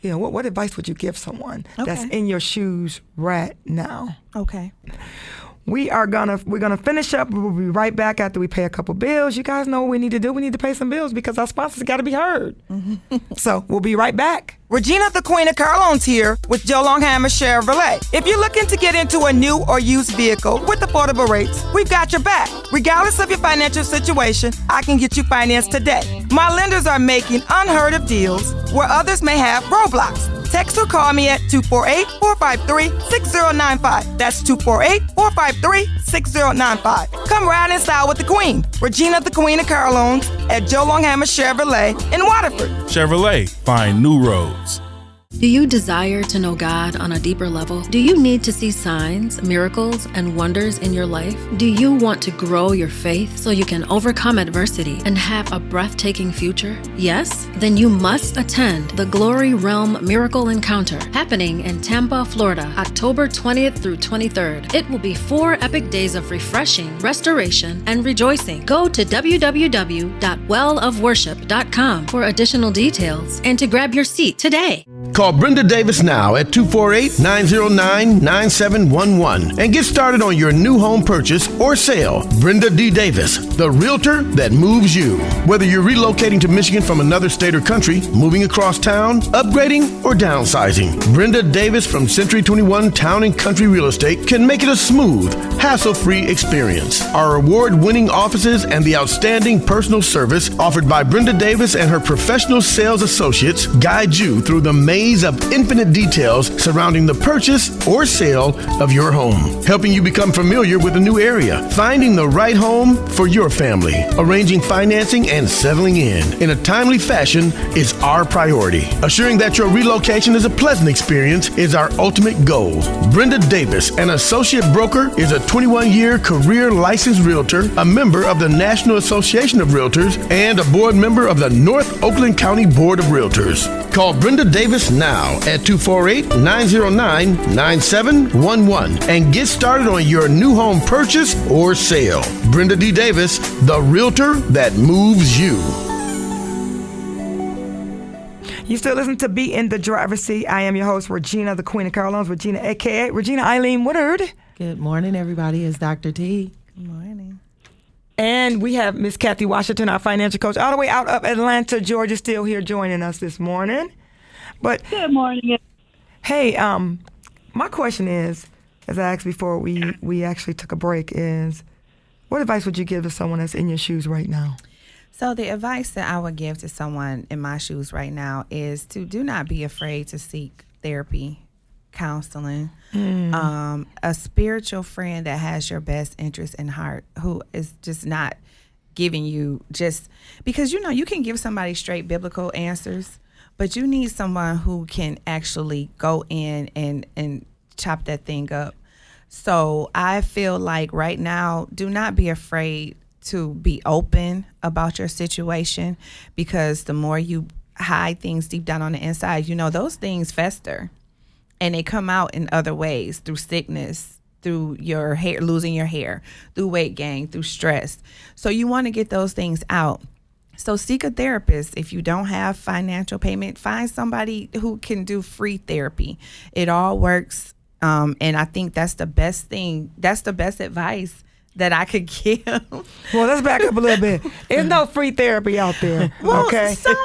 What advice would you give someone that's in your shoes right now? Okay. We're gonna finish up. We'll be right back after we pay a couple bills. You guys know what we need to do. We need to pay some bills because our sponsors got to be heard. So we'll be right back. Regina, the Queen of Carlones, here with Joe Lunghamer Chevrolet. If you're looking to get into a new or used vehicle with affordable rates, we've got your back. Regardless of your financial situation, I can get you financed today. My lenders are making unheard of deals where others may have roadblocks. Text or call me at 248-453-6095. That's 248-453-6095. Come ride in style with the Queen, Regina, the Queen of Carlones, at Joe Lunghamer Chevrolet in Waterford. Chevrolet, find new roads. Do you desire to know God on a deeper level? Do you need to see signs, miracles, and wonders in your life? Do you want to grow your faith so you can overcome adversity and have a breathtaking future? Yes? Then you must attend the Glory Realm Miracle Encounter, happening in Tampa, Florida, October 20th through 23rd. It will be 4 epic days of refreshing, restoration, and rejoicing. Go to www.wellofworship.com for additional details and to grab your seat today. Call Brenda Davis now at 248-909-9711 and get started on your new home purchase or sale. Brenda D. Davis, the realtor that moves you. Whether you're relocating to Michigan from another state or country, moving across town, upgrading, or downsizing, Brenda Davis from Century 21 Town and Country Real Estate can make it a smooth, hassle-free experience. Our award-winning offices and the outstanding personal service offered by Brenda Davis and her professional sales associates guide you through the maze of infinite details surrounding the purchase or sale of your home, helping you become familiar with a new area, finding the right home for your family, arranging financing, and settling in a timely fashion is our priority. Assuring that your relocation is a pleasant experience is our ultimate goal. Brenda Davis, an associate broker, is a 21-year career licensed realtor, a member of the National Association of Realtors, and a board member of the North Oakland County Board of Realtors. Call Brenda Davis now at 248-909-9711 and get started on your new home purchase or sale. Brenda D. Davis, the realtor that moves you. You still listen to Be in the Driver's Seat. I am your host, Regina, the Queen of Carlones, Regina, a.k.a. Regina Eileen Woodard. Good morning, everybody. It's Dr. T. Good morning. And we have Miss Cathy Washington, our financial coach, all the way out of Atlanta, Georgia, still here joining us this morning. But good morning. Hey, my question is, as I asked before we actually took a break, is what advice would you give to someone that's in your shoes right now? So the advice that I would give to someone in my shoes right now is to do not be afraid to seek therapy, counseling, a spiritual friend that has your best interest in heart, who is just not giving you just, because you can give somebody straight biblical answers, but you need someone who can actually go in and chop that thing up. So I feel like right now, do not be afraid to be open about your situation, because the more you hide things deep down on the inside, those things fester and they come out in other ways, through sickness, through your hair, losing your hair, through weight gain, through stress. So you want to get those things out. So seek a therapist. If you don't have financial payment, find somebody who can do free therapy. It all works. And I think that's the best thing. That's the best advice that I could give. Well, let's back up a little bit. There's no free therapy out there. Well, okay. some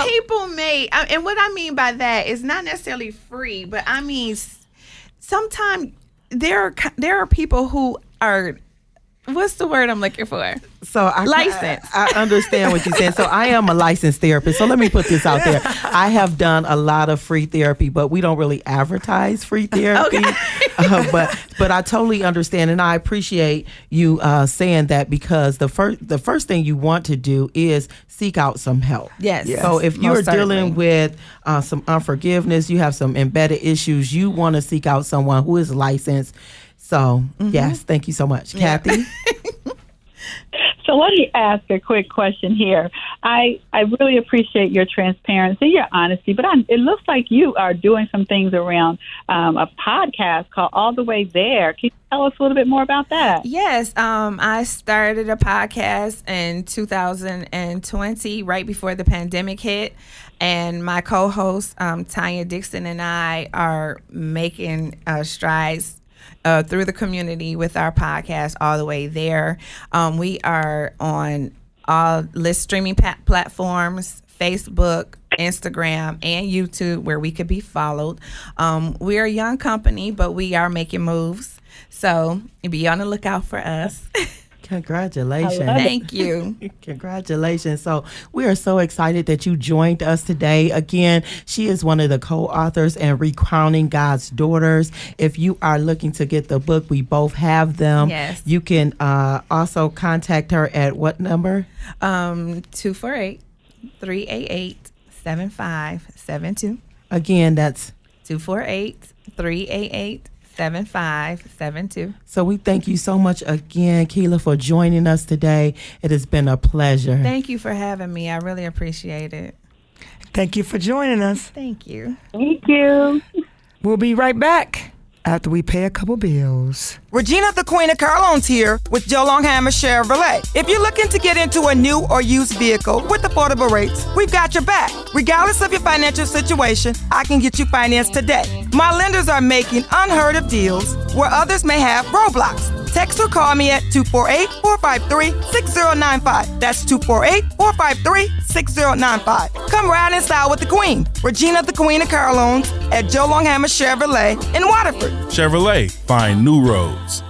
people may, and what I mean by that is not necessarily free, but I mean sometimes there are people who are, what's the word I'm looking for? So licensed. I understand what you're saying. So I am a licensed therapist. So let me put this out there. I have done a lot of free therapy, but we don't really advertise free therapy. Okay. But I totally understand, and I appreciate you saying that, because the first thing you want to do is seek out some help. Yes. So if you're dealing with some unforgiveness, you have some embedded issues, you want to seek out someone who is licensed. So, yes, thank you so much. Yeah. Cathy? So let me ask a quick question here. I really appreciate your transparency, your honesty, but it looks like you are doing some things around a podcast called All the Way There. Can you tell us a little bit more about that? Yes. I started a podcast in 2020, right before the pandemic hit. And my co-host, Tanya Dixon, and I are making strides through the community with our podcast, All the Way There. We are on all streaming platforms, Facebook, Instagram, and YouTube, where we could be followed. We're a young company, but we are making moves. So be on the lookout for us. Congratulations. Thank you. Congratulations. So we are so excited that you joined us today. Again, she is one of the co-authors in Recrowning God's Daughters. If you are looking to get the book, we both have them. Yes. You can also contact her at what number? 248-388-7572. Again, that's 248-388-7572. So we thank you so much again, Keila, for joining us today. It has been a pleasure. Thank you for having me. I really appreciate it. Thank you for joining us. Thank you. Thank you. We'll be right back after we pay a couple bills. Regina, the Queen of Carlones here with Joe Lunghamer Chevrolet. If you're looking to get into a new or used vehicle with affordable rates, we've got your back. Regardless of your financial situation, I can get you financed today. My lenders are making unheard of deals where others may have roadblocks. Text or call me at 248-453-6095. That's 248-453-6095. Come ride in style with the Queen, Regina, the Queen of Carlones, at Joe Lunghamer Chevrolet in Waterford. Chevrolet, find new roads.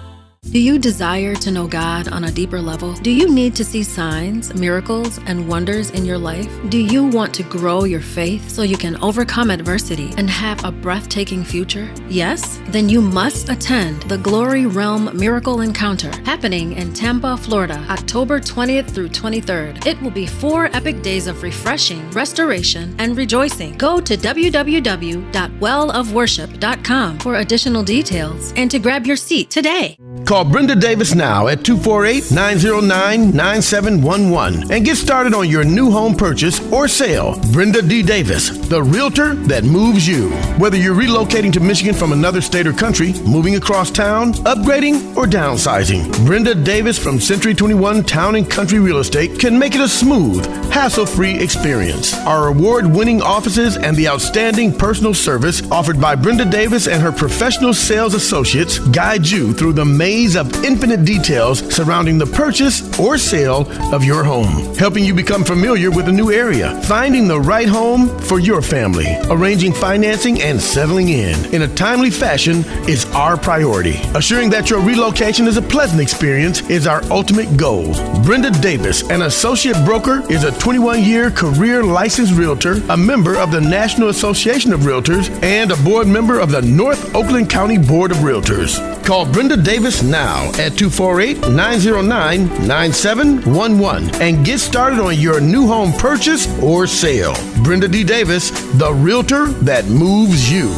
Do you desire to know God on a deeper level? Do you need to see signs, miracles, and wonders in your life? Do you want to grow your faith so you can overcome adversity and have a breathtaking future? Yes? Then you must attend the Glory Realm Miracle Encounter happening in Tampa, Florida, October 20th through 23rd. It will be 4 epic days of refreshing, restoration, and rejoicing. Go to www.wellofworship.com for additional details and to grab your seat today. Call Brenda Davis now at 248-909-9711 and get started on your new home purchase or sale. Brenda D. Davis, the realtor that moves you. Whether you're relocating to Michigan from another state or country, moving across town, upgrading, or downsizing, Brenda Davis from Century 21 Town and Country Real Estate can make it a smooth, hassle-free experience. Our award-winning offices and the outstanding personal service offered by Brenda Davis and her professional sales associates guide you through the maze of infinite details surrounding the purchase or sale of your home, helping you become familiar with a new area, finding the right home for your family, arranging financing, and settling in a timely fashion is our priority. Assuring that your relocation is a pleasant experience is our ultimate goal. Brenda Davis, an associate broker, is a 21-year career licensed realtor, a member of the National Association of Realtors, and a board member of the North Oakland County Board of Realtors. Call Brenda Davis now at 248-909-9711 and get started on your new home purchase or sale. Brenda D. Davis, the realtor that moves you.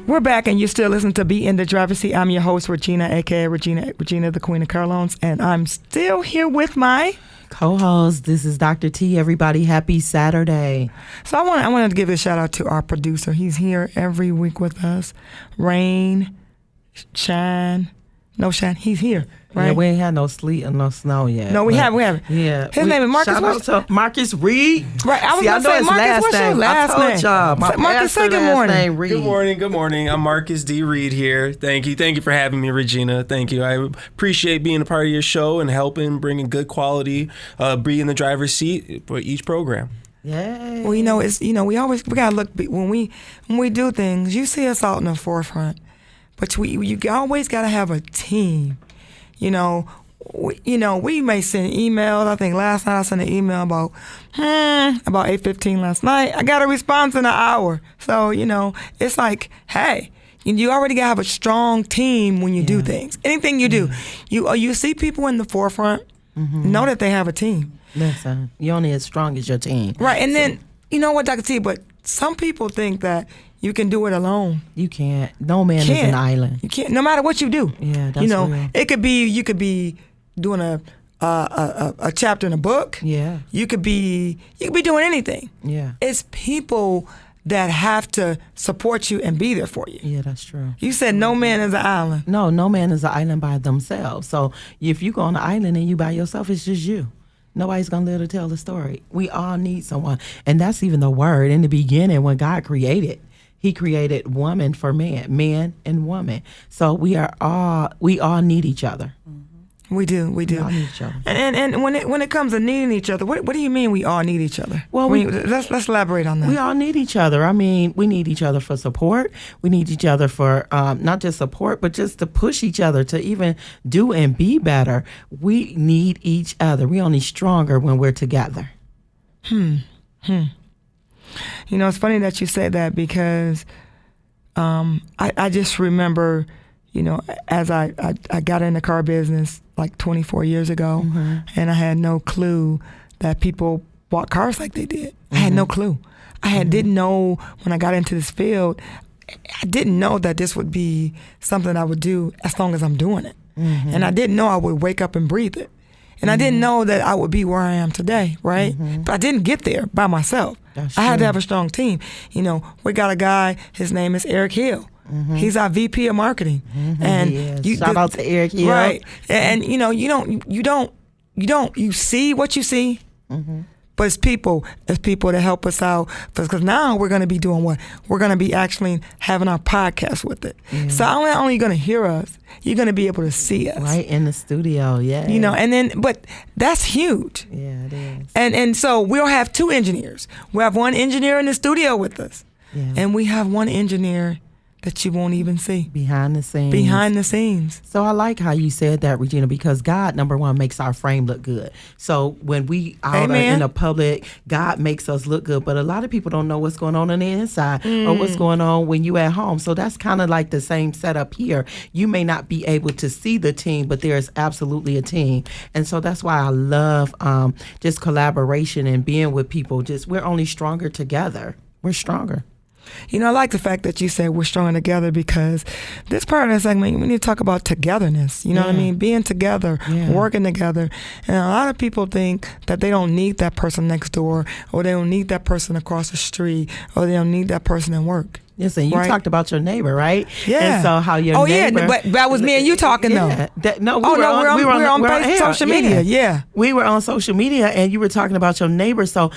We're back, and you're still listening to Be in the Driver's Seat. I'm your host, Regina, a.k.a. Regina, the Queen of Car Loans, and I'm still here with my co-host. This is Dr. T. Everybody, happy Saturday. So I wanted to give a shout out to our producer. He's here every week with us. Rain, shine, no shine. He's here. Right? Yeah, we ain't had no sleet or no snow yet. No, we haven't. Yeah. His name is Marcus. Shout out to Marcus Reed. Right. I was going to say, Marcus, what's your last name? Y'all, Marcus, say good morning. Good morning. I'm Marcus D. Reed here. Thank you for having me, Regina. Thank you. I appreciate being a part of your show and helping bringing good quality, be in the driver's seat for each program. Yeah. Well, we gotta look when we do things. You see us out in the forefront, but you always gotta have a team. We may send emails. I think last night I sent an email about 8:15 last night. I got a response in an hour. So, it's like, hey, you already got to have a strong team when you do things. Anything you do, you see people in the forefront, know that they have a team. Listen, you're only as strong as your team. Right, and then, you know what, Dr. T, but some people think that you can do it alone. You can't. No man is an island. You can't, no matter what you do. Yeah, that's real. You could be doing a chapter in a book. Yeah. You could be doing anything. Yeah. It's people that have to support you and be there for you. Yeah, that's true. You said no man is an island. No man is an island by themselves. So if you go on an island and you by yourself, it's just you. Nobody's going to live to tell the story. We all need someone. And that's even the word. In the beginning, when God created, He created woman for man and woman. So we all need each other. We do. We all need each other. And when it comes to needing each other, what do you mean we all need each other? Well, let's elaborate on that. We all need each other. I mean, we need each other for support. We need each other for not just support, but just to push each other to even do and be better. We need each other. We're only stronger when we're together. It's funny that you said that because I just remember, as I got in the car business like 24 years ago, and I had no clue that people bought cars like they did. I had no clue. Didn't know when I got into this field, I didn't know that this would be something I would do as long as I'm doing it. And I didn't know I would wake up and breathe it. And I didn't know that I would be where I am today, right? But I didn't get there by myself. I had to have a strong team. We got a guy, his name is Eric Hill. He's our VP of marketing. And shout out to Eric Hill. Right. And you see what you see. But it's people that help us out. Because now we're going to be doing what? We're going to be actually having our podcast with it. So not only are you going to hear us, you're going to be able to see us. Right in the studio, yeah. But that's huge. Yeah, it is. And so we'll have two engineers. We have one engineer in the studio with us. Yeah. And we have one engineer that you won't even see. Behind the scenes. So I like how you said that, Regina, because God, number one, makes our frame look good. So when we out in the public, God makes us look good. But a lot of people don't know what's going on the inside or what's going on when you at home. So that's kind of like the same setup here. You may not be able to see the team, but there's absolutely a team. And so that's why I love just collaboration and being with people. We're only stronger together. We're stronger. I like the fact that you said we're stronger together because this part of the segment, we need to talk about togetherness. You know what I mean? Being together, working together. And a lot of people think that they don't need that person next door or they don't need that person across the street or they don't need that person at work. Yes, and you talked about your neighbor, right? Yeah. And so how your neighbor... but that was me and you talking though. We were on social media. Yeah. We were on social media and you were talking about your neighbor. So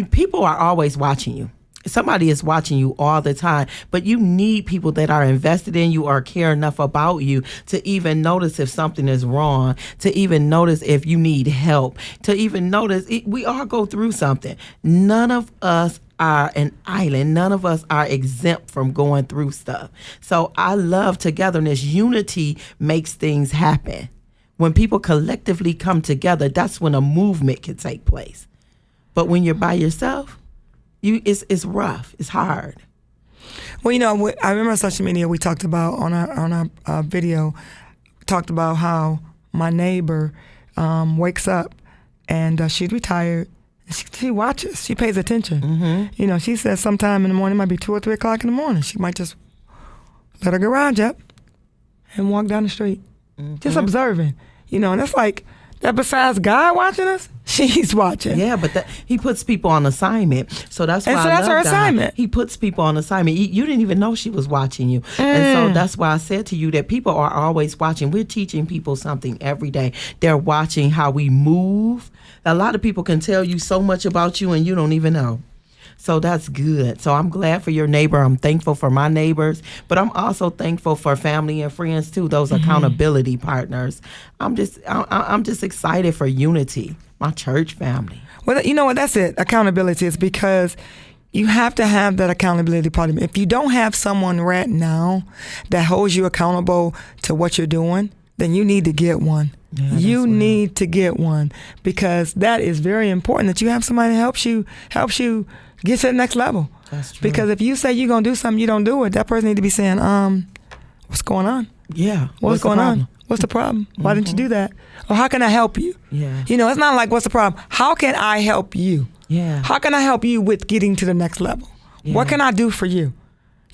people are always watching you. Somebody is watching you all the time, but you need people that are invested in you or care enough about you to even notice if something is wrong, to even notice if you need help, to even notice we all go through something. None of us are an island. None of us are exempt from going through stuff. So I love togetherness. Unity makes things happen. When people collectively come together, that's when a movement can take place. But when you're by yourself, it's rough. It's hard. Well, I remember on social media we talked about on our video, talked about how my neighbor wakes up and she's retired. She watches. She pays attention. She says sometime in the morning, it might be 2 or 3 o'clock in the morning. She might just let her garage up, and walk down the street. Just observing, and it's like, that besides God watching us, she's watching. Yeah, but he puts people on assignment. So that's why that's her assignment. He puts people on assignment. You didn't even know she was watching you. And so that's why I said to you that people are always watching. We're teaching people something every day. They're watching how we move. A lot of people can tell you so much about you and you don't even know. So that's good. So I'm glad for your neighbor. I'm thankful for my neighbors, but I'm also thankful for family and friends too. Those accountability partners. I'm just excited for unity. My church family. Well, you know what? That's it. Accountability is because you have to have that accountability partner. If you don't have someone right now that holds you accountable to what you're doing, then you need to get one. Yeah, you need to get one, because that is very important, that you have somebody that helps you get to the next level. That's true. Because if you say you're going to do something, you don't do it, that person need to be saying, what's going on? Yeah. What's going on? What's the problem? Why didn't you do that? Or how can I help you? Yeah. It's not like, what's the problem? How can I help you? Yeah. How can I help you with getting to the next level? Yeah. What can I do for you?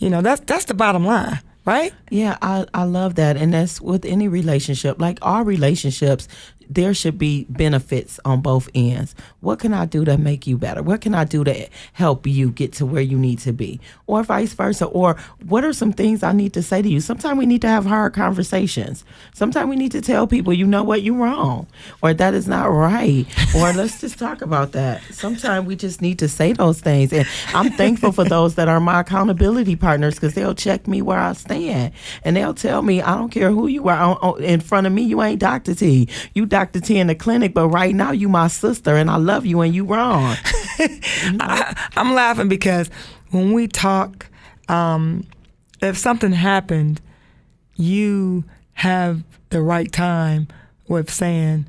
That's the bottom line, right? Yeah, I love that. And that's with any relationship. Like our relationships, there should be benefits on both ends. What can I do to make you better? What can I do to help you get to where you need to be? Or vice versa. Or what are some things I need to say to you? Sometimes we need to have hard conversations. Sometimes we need to tell people, you know what, you're wrong. Or that is not right. Or let's just talk about that. Sometimes we just need to say those things. And I'm thankful for those that are my accountability partners, because they'll check me where I stand. And they'll tell me, I don't care who you are in front of me, you ain't Dr. T. You Dr. T in the clinic, but right now you my sister and I love you and you wrong. I'm laughing because when we talk, if something happened, you have the right time with saying,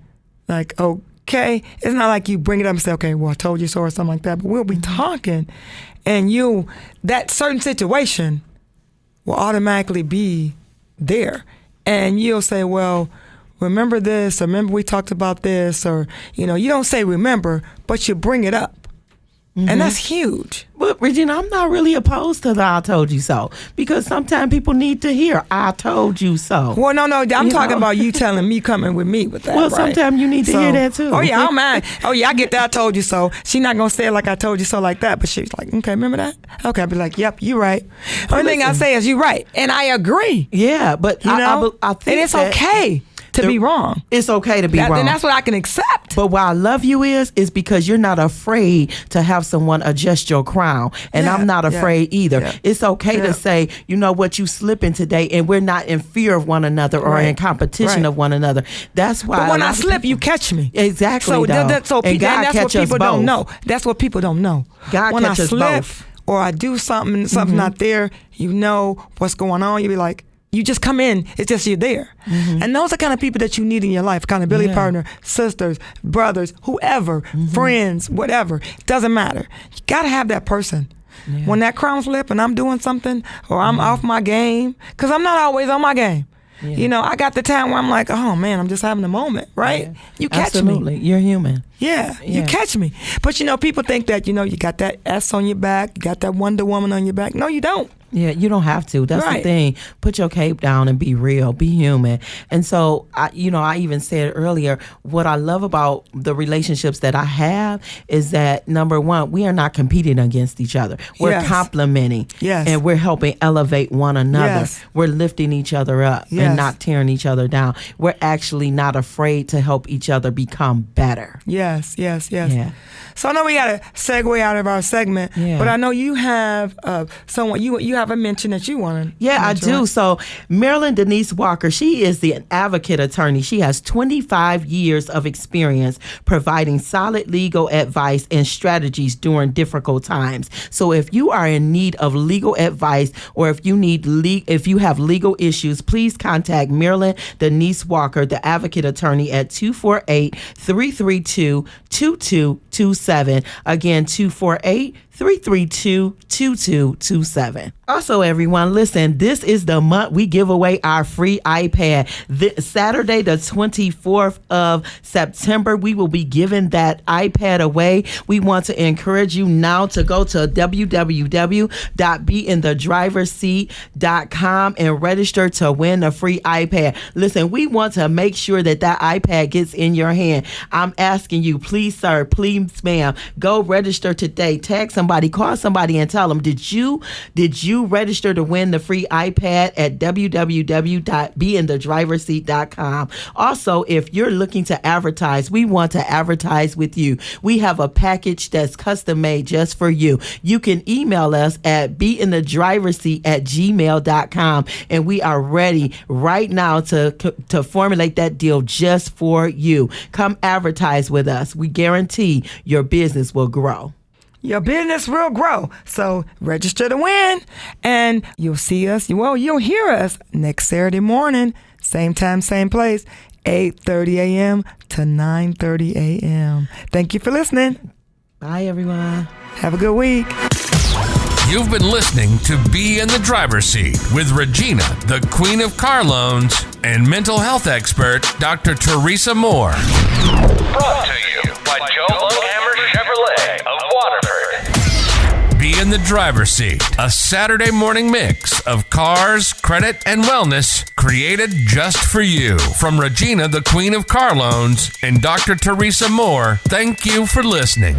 like, okay, it's not like you bring it up and say, okay, well, I told you so or something like that, but we'll be talking, and that certain situation will automatically be there. And you'll say, well, remember this, or remember we talked about this, or, you don't say remember, but you bring it up. And that's huge. But Regina, I'm not really opposed to the I told you so, because sometimes people need to hear I told you so. Well, no, I'm talking about you telling me, coming with me with that. Well, right? sometimes you need to hear that too. Oh yeah, I don't mind. Oh yeah, I get that I told you so. She's not gonna say it like I told you so like that, but she's like, okay, remember that? Okay, I'll be like, yep, you're right. Only thing I say is you're right, and I agree. Yeah, but I think and it's okay to be wrong. It's okay to be wrong. And that's what I can accept. But why I love you is because you're not afraid to have someone adjust your crown. And I'm not afraid either. Yeah. It's okay to say, you know what, you slipping today, and we're not in fear of one another or in competition of one another. That's why. But when I slip, you catch me. Exactly. So that's what people don't know. That's what people don't know. God when catches I slip both. Or I do something not there, you know what's going on. You be like, you just come in, it's just you're there. And those are kind of people that you need in your life. Accountability partner, sisters, brothers, whoever, friends, whatever. Doesn't matter. You got to have that person. Yeah. When that crown slip and I'm doing something or I'm off my game, because I'm not always on my game. Yeah. I got the time where I'm like, oh man, I'm just having a moment, right? Yeah. You catch me. Absolutely. You're human. Yeah, you catch me. But people think that, you got that S on your back, you got that Wonder Woman on your back. No, you don't. Yeah, you don't have to. That's the thing. Put your cape down and be real, be human. And so, I even said earlier, what I love about the relationships that I have is that, number one, we are not competing against each other. We're complimenting. Yes. And we're helping elevate one another. Yes. We're lifting each other up and not tearing each other down. We're actually not afraid to help each other become better. Yes. Yeah. So I know we got to segue out of our segment, but I know you have someone, you have a mention that you want to. Yeah, I do. So Marilyn Denise Walker, she is the advocate attorney. She has 25 years of experience providing solid legal advice and strategies during difficult times. So if you are in need of legal advice, or if you have legal issues, please contact Marilyn Denise Walker, the advocate attorney, at 248-332-2227. Again, 248-332-2227. 332-2227. Also, everyone, listen, this is the month we give away our free iPad. Saturday, the 24th of September, we will be giving that iPad away. We want to encourage you now to go to www.beinthedriverseat.com and register to win a free iPad. Listen, we want to make sure that iPad gets in your hand. I'm asking you, please, sir, please, ma'am, go register today. Tag somebody, call somebody, and tell them, did you register to win the free iPad at www.beinthedriverseat.com. Also, if you're looking to advertise, we want to advertise with you. We have a package that's custom made just for you. You can email us at beinthedriverseat@gmail.com, and we are ready right now to formulate that deal just for you. Come advertise with us. We guarantee your business will grow. Your business will grow. So register to win, and you'll see us. Well, you'll hear us next Saturday morning, same time, same place, 8:30 a.m. to 9:30 a.m. Thank you for listening. Bye, everyone. Have a good week. You've been listening to Be in the Driver's Seat with Regina, the Queen of Car Loans, and mental health expert, Dr. Teresa Moore. Brought to you by Joe Lunghamer Chevrolet of Waterford. Be in the Driver's Seat, a Saturday morning mix of cars, credit, and wellness created just for you. From Regina, the Queen of Car Loans, and Dr. Teresa Moore, thank you for listening.